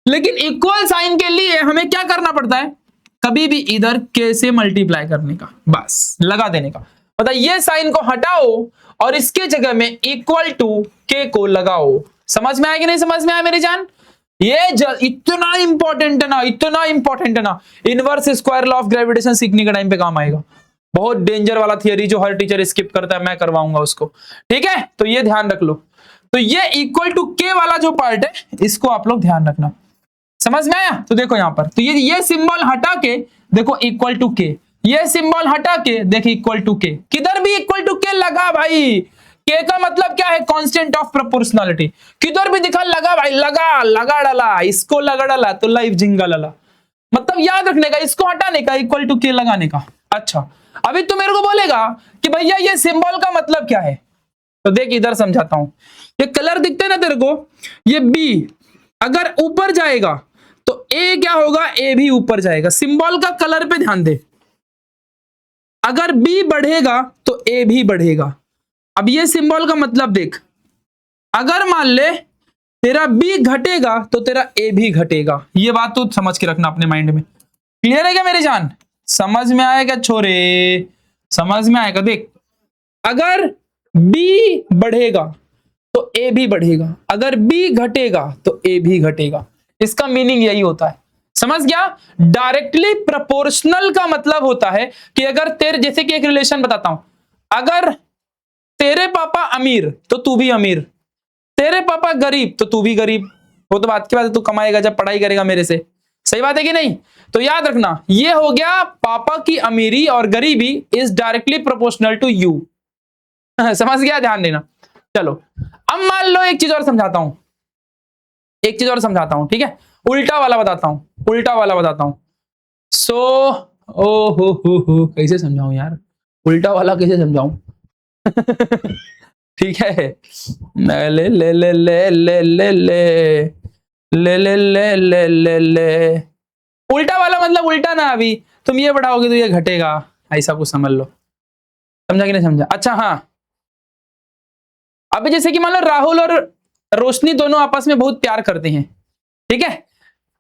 लेकिन इक्वल साइन के लिए हमें क्या करना पड़ता है, कभी भी इधर के से मल्टीप्लाई करने का, बस लगा देने का। मतलब ये साइन को हटाओ और इसके जगह में =k को लगाओ। समझ में आया कि नहीं समझ में आया मेरी जान, ये इतना इंपॉर्टेंट है ना, इतना इंपॉर्टेंट है ना, inverse square law of gravitation सीखने के टाइम पे काम आएगा। बहुत डेंजर वाला थियरी जो हर टीचर स्किप करता है, मैं करवाऊंगा उसको, ठीक है। तो ये ध्यान रख लो, तो ये =k वाला जो पार्ट है इसको आप लोग ध्यान रखना। समझ में आया, तो देखो यहां पर, तो ये सिंबल हटा के देखो =k, ये सिंबल हटा के देखिए =k, किधर भी =k लगा भाई। k का मतलब क्या है, कांस्टेंट ऑफ प्रोपोर्शनलिटी, किधर भी दिखा लगा भाई, लगा लगा डाला, इसको लगा डाला तो लाइफ जिंगा लला, मतलब याद रखने का, इसको हटाने का, =k लगाने का। अच्छा अभी तू मेरे को बोलेगा कि भैया ये सिंबल का मतलब क्या है, तो देख इधर समझाता हूं। ये कलर दिखते ना तेरे को, ये B अगर ऊपर जाएगा तो A क्या होगा, A भी ऊपर जाएगा। सिंबल का कलर पे ध्यान दे, अगर B बढ़ेगा तो A भी बढ़ेगा। अब ये सिंबल का मतलब देख, अगर मान ले तेरा B घटेगा तो तेरा A भी घटेगा। ये बात तो समझ के रखना अपने माइंड में। क्लियर है क्या मेरी जान, समझ में आएगा छोरे, समझ में आएगा। देख अगर B बढ़ेगा तो A भी बढ़ेगा, अगर B घटेगा तो A भी घटेगा। इसका मीनिंग यही होता है, समझ गया। डायरेक्टली प्रोपोर्शनल का मतलब होता है कि अगर तेरे, जैसे कि एक रिलेशन बताता हूं, अगर तेरे पापा अमीर तो तू भी अमीर, तेरे पापा गरीब तो तू भी गरीब। वो तो बात की बात है, तू कमाएगा जब पढ़ाई करेगा मेरे से, सही बात है कि नहीं। तो याद रखना, ये हो गया पापा की अमीरी और गरीबी is directly proportional to you. समझ गया, ध्यान देना। चलो अब मान लो एक चीज और समझाता हूं, एक चीज और समझाता हूं, ठीक है। उल्टा वाला बताता हूं, उल्टा वाला बताता हूं। ओ हो कैसे समझाऊं यार, उल्टा वाला कैसे समझाऊं। ठीक है, ले ले ले ले ले ले ले ले ले ले ले ले ले, उल्टा वाला मतलब उल्टा ना, अभी तुम ये बढ़ाओगे तो ये घटेगा, ऐसा कुछ समझ लो। समझा कि नहीं समझा? अच्छा हाँ, अभी जैसे कि मान लो राहुल और रोशनी दोनों आपस में बहुत प्यार करते हैं, ठीक है।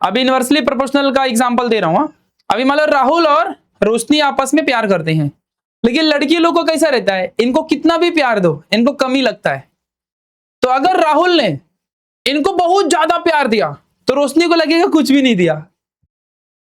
अभी इनवर्सली प्रोपोर्शनल का एग्जांपल दे रहा हूं। अभी मान लो राहुल और रोशनी आपस में प्यार करते हैं, लेकिन लड़की लोग को कैसा रहता है, इनको कितना भी प्यार दो इनको कमी लगता है। तो अगर राहुल ने इनको बहुत ज्यादा प्यार दिया तो रोशनी को लगेगा कुछ भी नहीं दिया।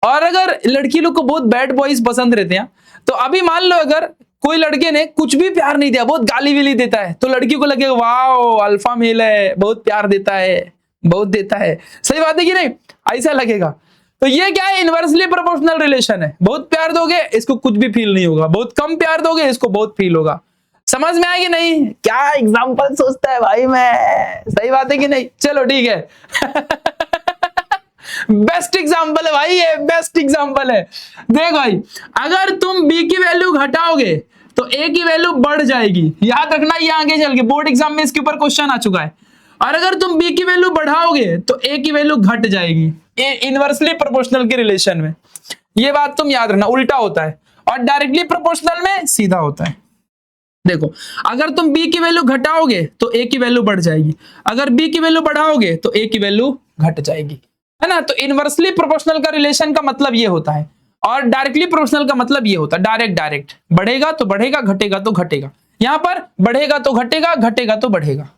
और अगर लड़की लोग को बहुत बैड बॉयज पसंद रहते हैं, तो अभी मान लो अगर कोई लड़के ने कुछ भी प्यार नहीं दिया, बहुत गाली विली देता है, तो लड़की को लगेगा वाओ अल्फा मेल है, बहुत प्यार देता है, बहुत देता है। सही बात है कि नहीं? ऐसा लगेगा। तो ये क्या है, इनवर्सली प्रोपोर्शनल रिलेशन है। बहुत प्यार दोगे इसको कुछ भी फील नहीं होगा, बहुत कम प्यार दोगे इसको बहुत फील होगा। समझ में आया कि नहीं? क्या एग्जांपल सोचता है भाई मैं, सही बात है कि नहीं? चलो ठीक है। बेस्ट एग्जांपल है भाई, ये बेस्ट एग्जांपल है। देख भाई, अगर तुम b की वैल्यू घटाओगे तो a की वैल्यू बढ़ जाएगी। याद रखना, ये आगे चल के बोर्ड एग्जाम में इसके ऊपर क्वेश्चन आ चुका है। और अगर तुम b की वैल्यू बढ़ाओगे तो a की वैल्यू घट जाएगी। इनवर्सली प्रोपोर्शनल के रिलेशन में ये बात तुम याद रखना, उल्टा होता है। और डायरेक्टली प्रोपोर्शनल में सीधा होता है। देखो, अगर तुम b की वैल्यू घटाओगे तो a की वैल्यू बढ़ जाएगी, अगर b की वैल्यू बढ़ाओगे तो a की वैल्यू घट जाएगी, है ना। तो इनवर्सली प्रोपोर्शनल का रिलेशन का मतलब ये होता है, और डायरेक्टली प्रोपोर्शनल का मतलब ये होता है डायरेक्ट डायरेक्ट। बढ़ेगा तो बढ़ेगा, घटेगा तो घटेगा। यहां पर बढ़ेगा तो घटेगा, घटेगा तो बढ़ेगा।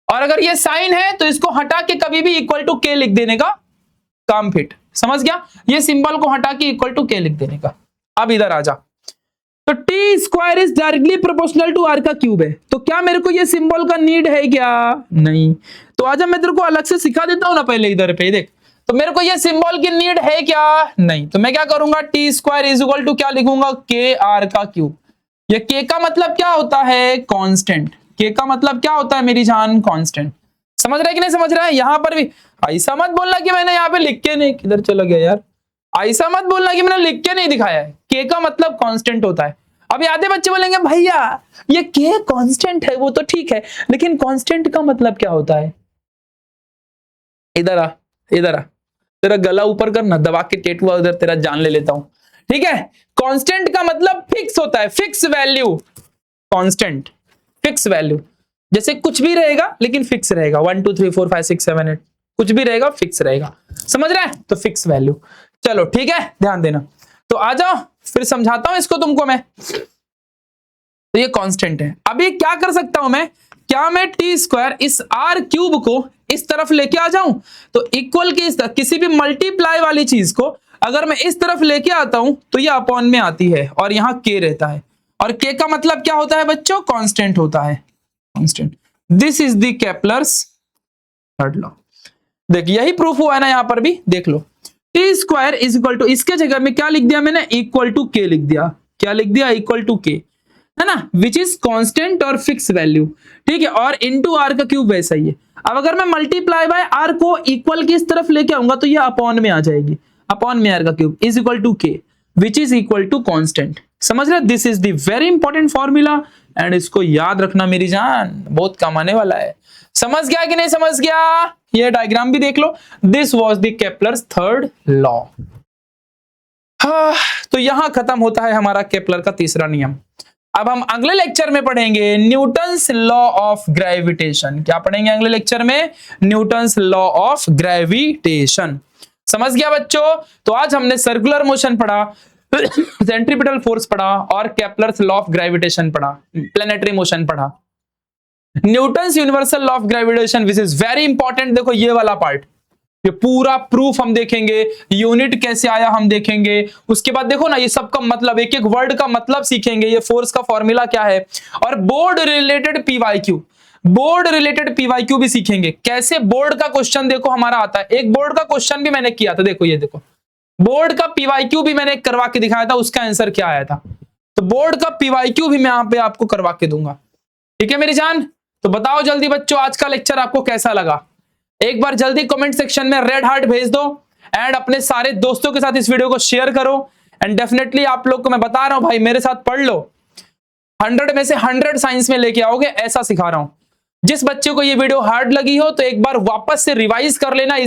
और अगर ये साइन है तो इसको हटा के कभी भी इक्वल टू के लिख देने का काम फिट। समझ गया? ये सिंबल को हटा के इक्वल टू के लिख देने का। अब इधर आ जा, तो T square is directly proportional to R का क्यूब है। तो क्या मेरे को ये सिंबल का नीड है क्या? नहीं। तो आजा मैं तेरे को अलग से सिखा देता हूं ना, पहले इधर पे देख। तो मेरे को ये सिंबल की नीड है क्या? नहीं। तो मैं क्या करूंगा, T square is equal to क्या लिखूंगा, के आर का क्यूब। ये के का मतलब क्या होता है, कांस्टेंट। के का मतलब क्या होता है मेरी जान, कांस्टेंट। समझ रहा है कि नहीं समझ रहा है? यहां पर भी ऐसा मत बोलना कि मैंने यहाँ पे लिख के नहीं, किधर चला गया यार, ऐसा मत बोलना कि मैंने लिख के नहीं दिखाया है। के का मतलब कांस्टेंट होता है। अब आधे बच्चे बोलेंगे भैया ये के कांस्टेंट है, वो तो ठीक है, लेकिन कांस्टेंट का मतलब क्या होता है? इधर आ, इधर आ, तेरा गला ऊपर कर ना, दबा के टेटुआ उधर तेरा जान ले लेता हूं, ठीक है। कांस्टेंट का मतलब फिक्स होता है, fix value. Constant fix value, जैसे कुछ भी रहेगा लेकिन फिक्स रहेगा। 1 2 3 4 5 6 7 8 कुछ भी रहेगा फिक्स रहेगा। समझ रहे हैं? तो फिक्स वैल्यू। चलो ठीक है, ध्यान देना। तो आ जाओ फिर समझाता हूं इसको तुमको मैं। तो ये कांस्टेंट है। अभी क्या कर सकता हूं मैं, क्या मैं टी स्क्वायर इस आर क्यूब को इस तरफ लेके आ जाऊं? तो इक्वल की किसी भी मल्टीप्लाई वाली चीज को अगर मैं इस तरफ लेके आता हूं तो ये अपॉन में आती है और यहां के रहता है। और के का मतलब क्या होता है बच्चों, कांस्टेंट होता है, constant. This is the Kepler's third law. देख यही प्रूफ हुआ है ना, यहां पर भी देख लो। T square is equal to, इसके जगह में क्या लिख दिया मैंने, इक्वल टू के लिख दिया। क्या लिख दिया, इक्वल टू के, है ना, विच इज कांस्टेंट और फिक्स वैल्यू, ठीक है। और इनटू आर का क्यूब वैसा ही है। अब अगर मैं मल्टीप्लाई बाय आर को इक्वल की इस तरफ लेके आऊंगा तो ये अपॉन में आ जाएगी, अपॉन में आर का cube is equal to K which is equal to constant. समझ रहे? This is the very important formula and इसको याद रखना मेरी जान, बहुत काम आने वाला है। समझ गया कि नहीं समझ गया? ये डायग्राम भी देख लो। This was the Kepler's third law. तो यहां खत्म होता है हमारा केपलर का तीसरा नियम। अब हम अगले लेक्चर में पढ़ेंगे न्यूटन्स लॉ ऑफ ग्रेविटेशन। क्या पढ़ेंगे अगले लेक्चर में? Newton's law of gravitation. समझ गया बच्चों? तो आज हमने सर्कुलर मोशन पढ़ा, सेंट्रीपिटल फोर्स पढ़ा और केपलर्स लॉ ऑफ ग्रेविटेशन पढ़ा, प्लैनेटरी मोशन पढ़ा, Newton's universal law of gravitation which is very important. देखो ये वाला पार्ट, ये पूरा प्रूफ हम देखेंगे, यूनिट कैसे आया हम देखेंगे। उसके बाद देखो ना ये सबका मतलब, एक एक वर्ड का मतलब सीखेंगे, ये फोर्स का फॉर्मूला क्या है, और board related PYQ, board related PYQ भी सीखेंगे। कैसे बोर्ड का क्वेश्चन देखो हमारा आता है, एक बोर्ड का क्वेश्चन भी मैंने किया था, देखो ये देखो बोर्ड का पीवाईक्यू भी मैंने करवा के दिखाया था, उसका आंसर क्या आया था। तो बोर्ड का पीवाईक्यू भी मैं यहाँ पे आपको करवा के दूंगा, ठीक है मेरी जान। तो बताओ जल्दी बच्चों आज का लेक्चर आपको कैसा लगा? एक बार जल्दी कमेंट सेक्शन में रेड हार्ट भेज दो एंड अपने सारे दोस्तों के साथ इस वीडियो को शेयर करो। एंड डेफिनेटली आप लोग को मैं बता रहा हूं भाई, मेरे साथ पढ़ लो, 100 में से 100 साइंस में लेके आओगे, ऐसा सिखा रहा हूं। जिस बच्चे को ये वीडियो हार्ड लगी हो तो एक बार वापस से रिवाइज कर लेना।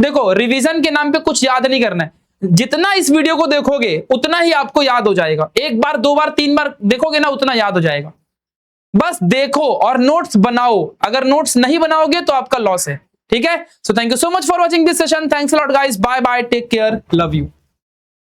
देखो, रिवीजन के नाम पे कुछ याद नहीं करना है, जितना इस वीडियो को देखोगे उतना ही आपको याद हो जाएगा। एक बार, दो बार, तीन बार देखोगे ना, उतना याद हो जाएगा। बस देखो और नोट्स बनाओ। अगर नोट्स नहीं बनाओगे तो आपका लॉस है, ठीक है। So thank you so much for watching this session. Thanks a lot guys, bye bye, take care, love you.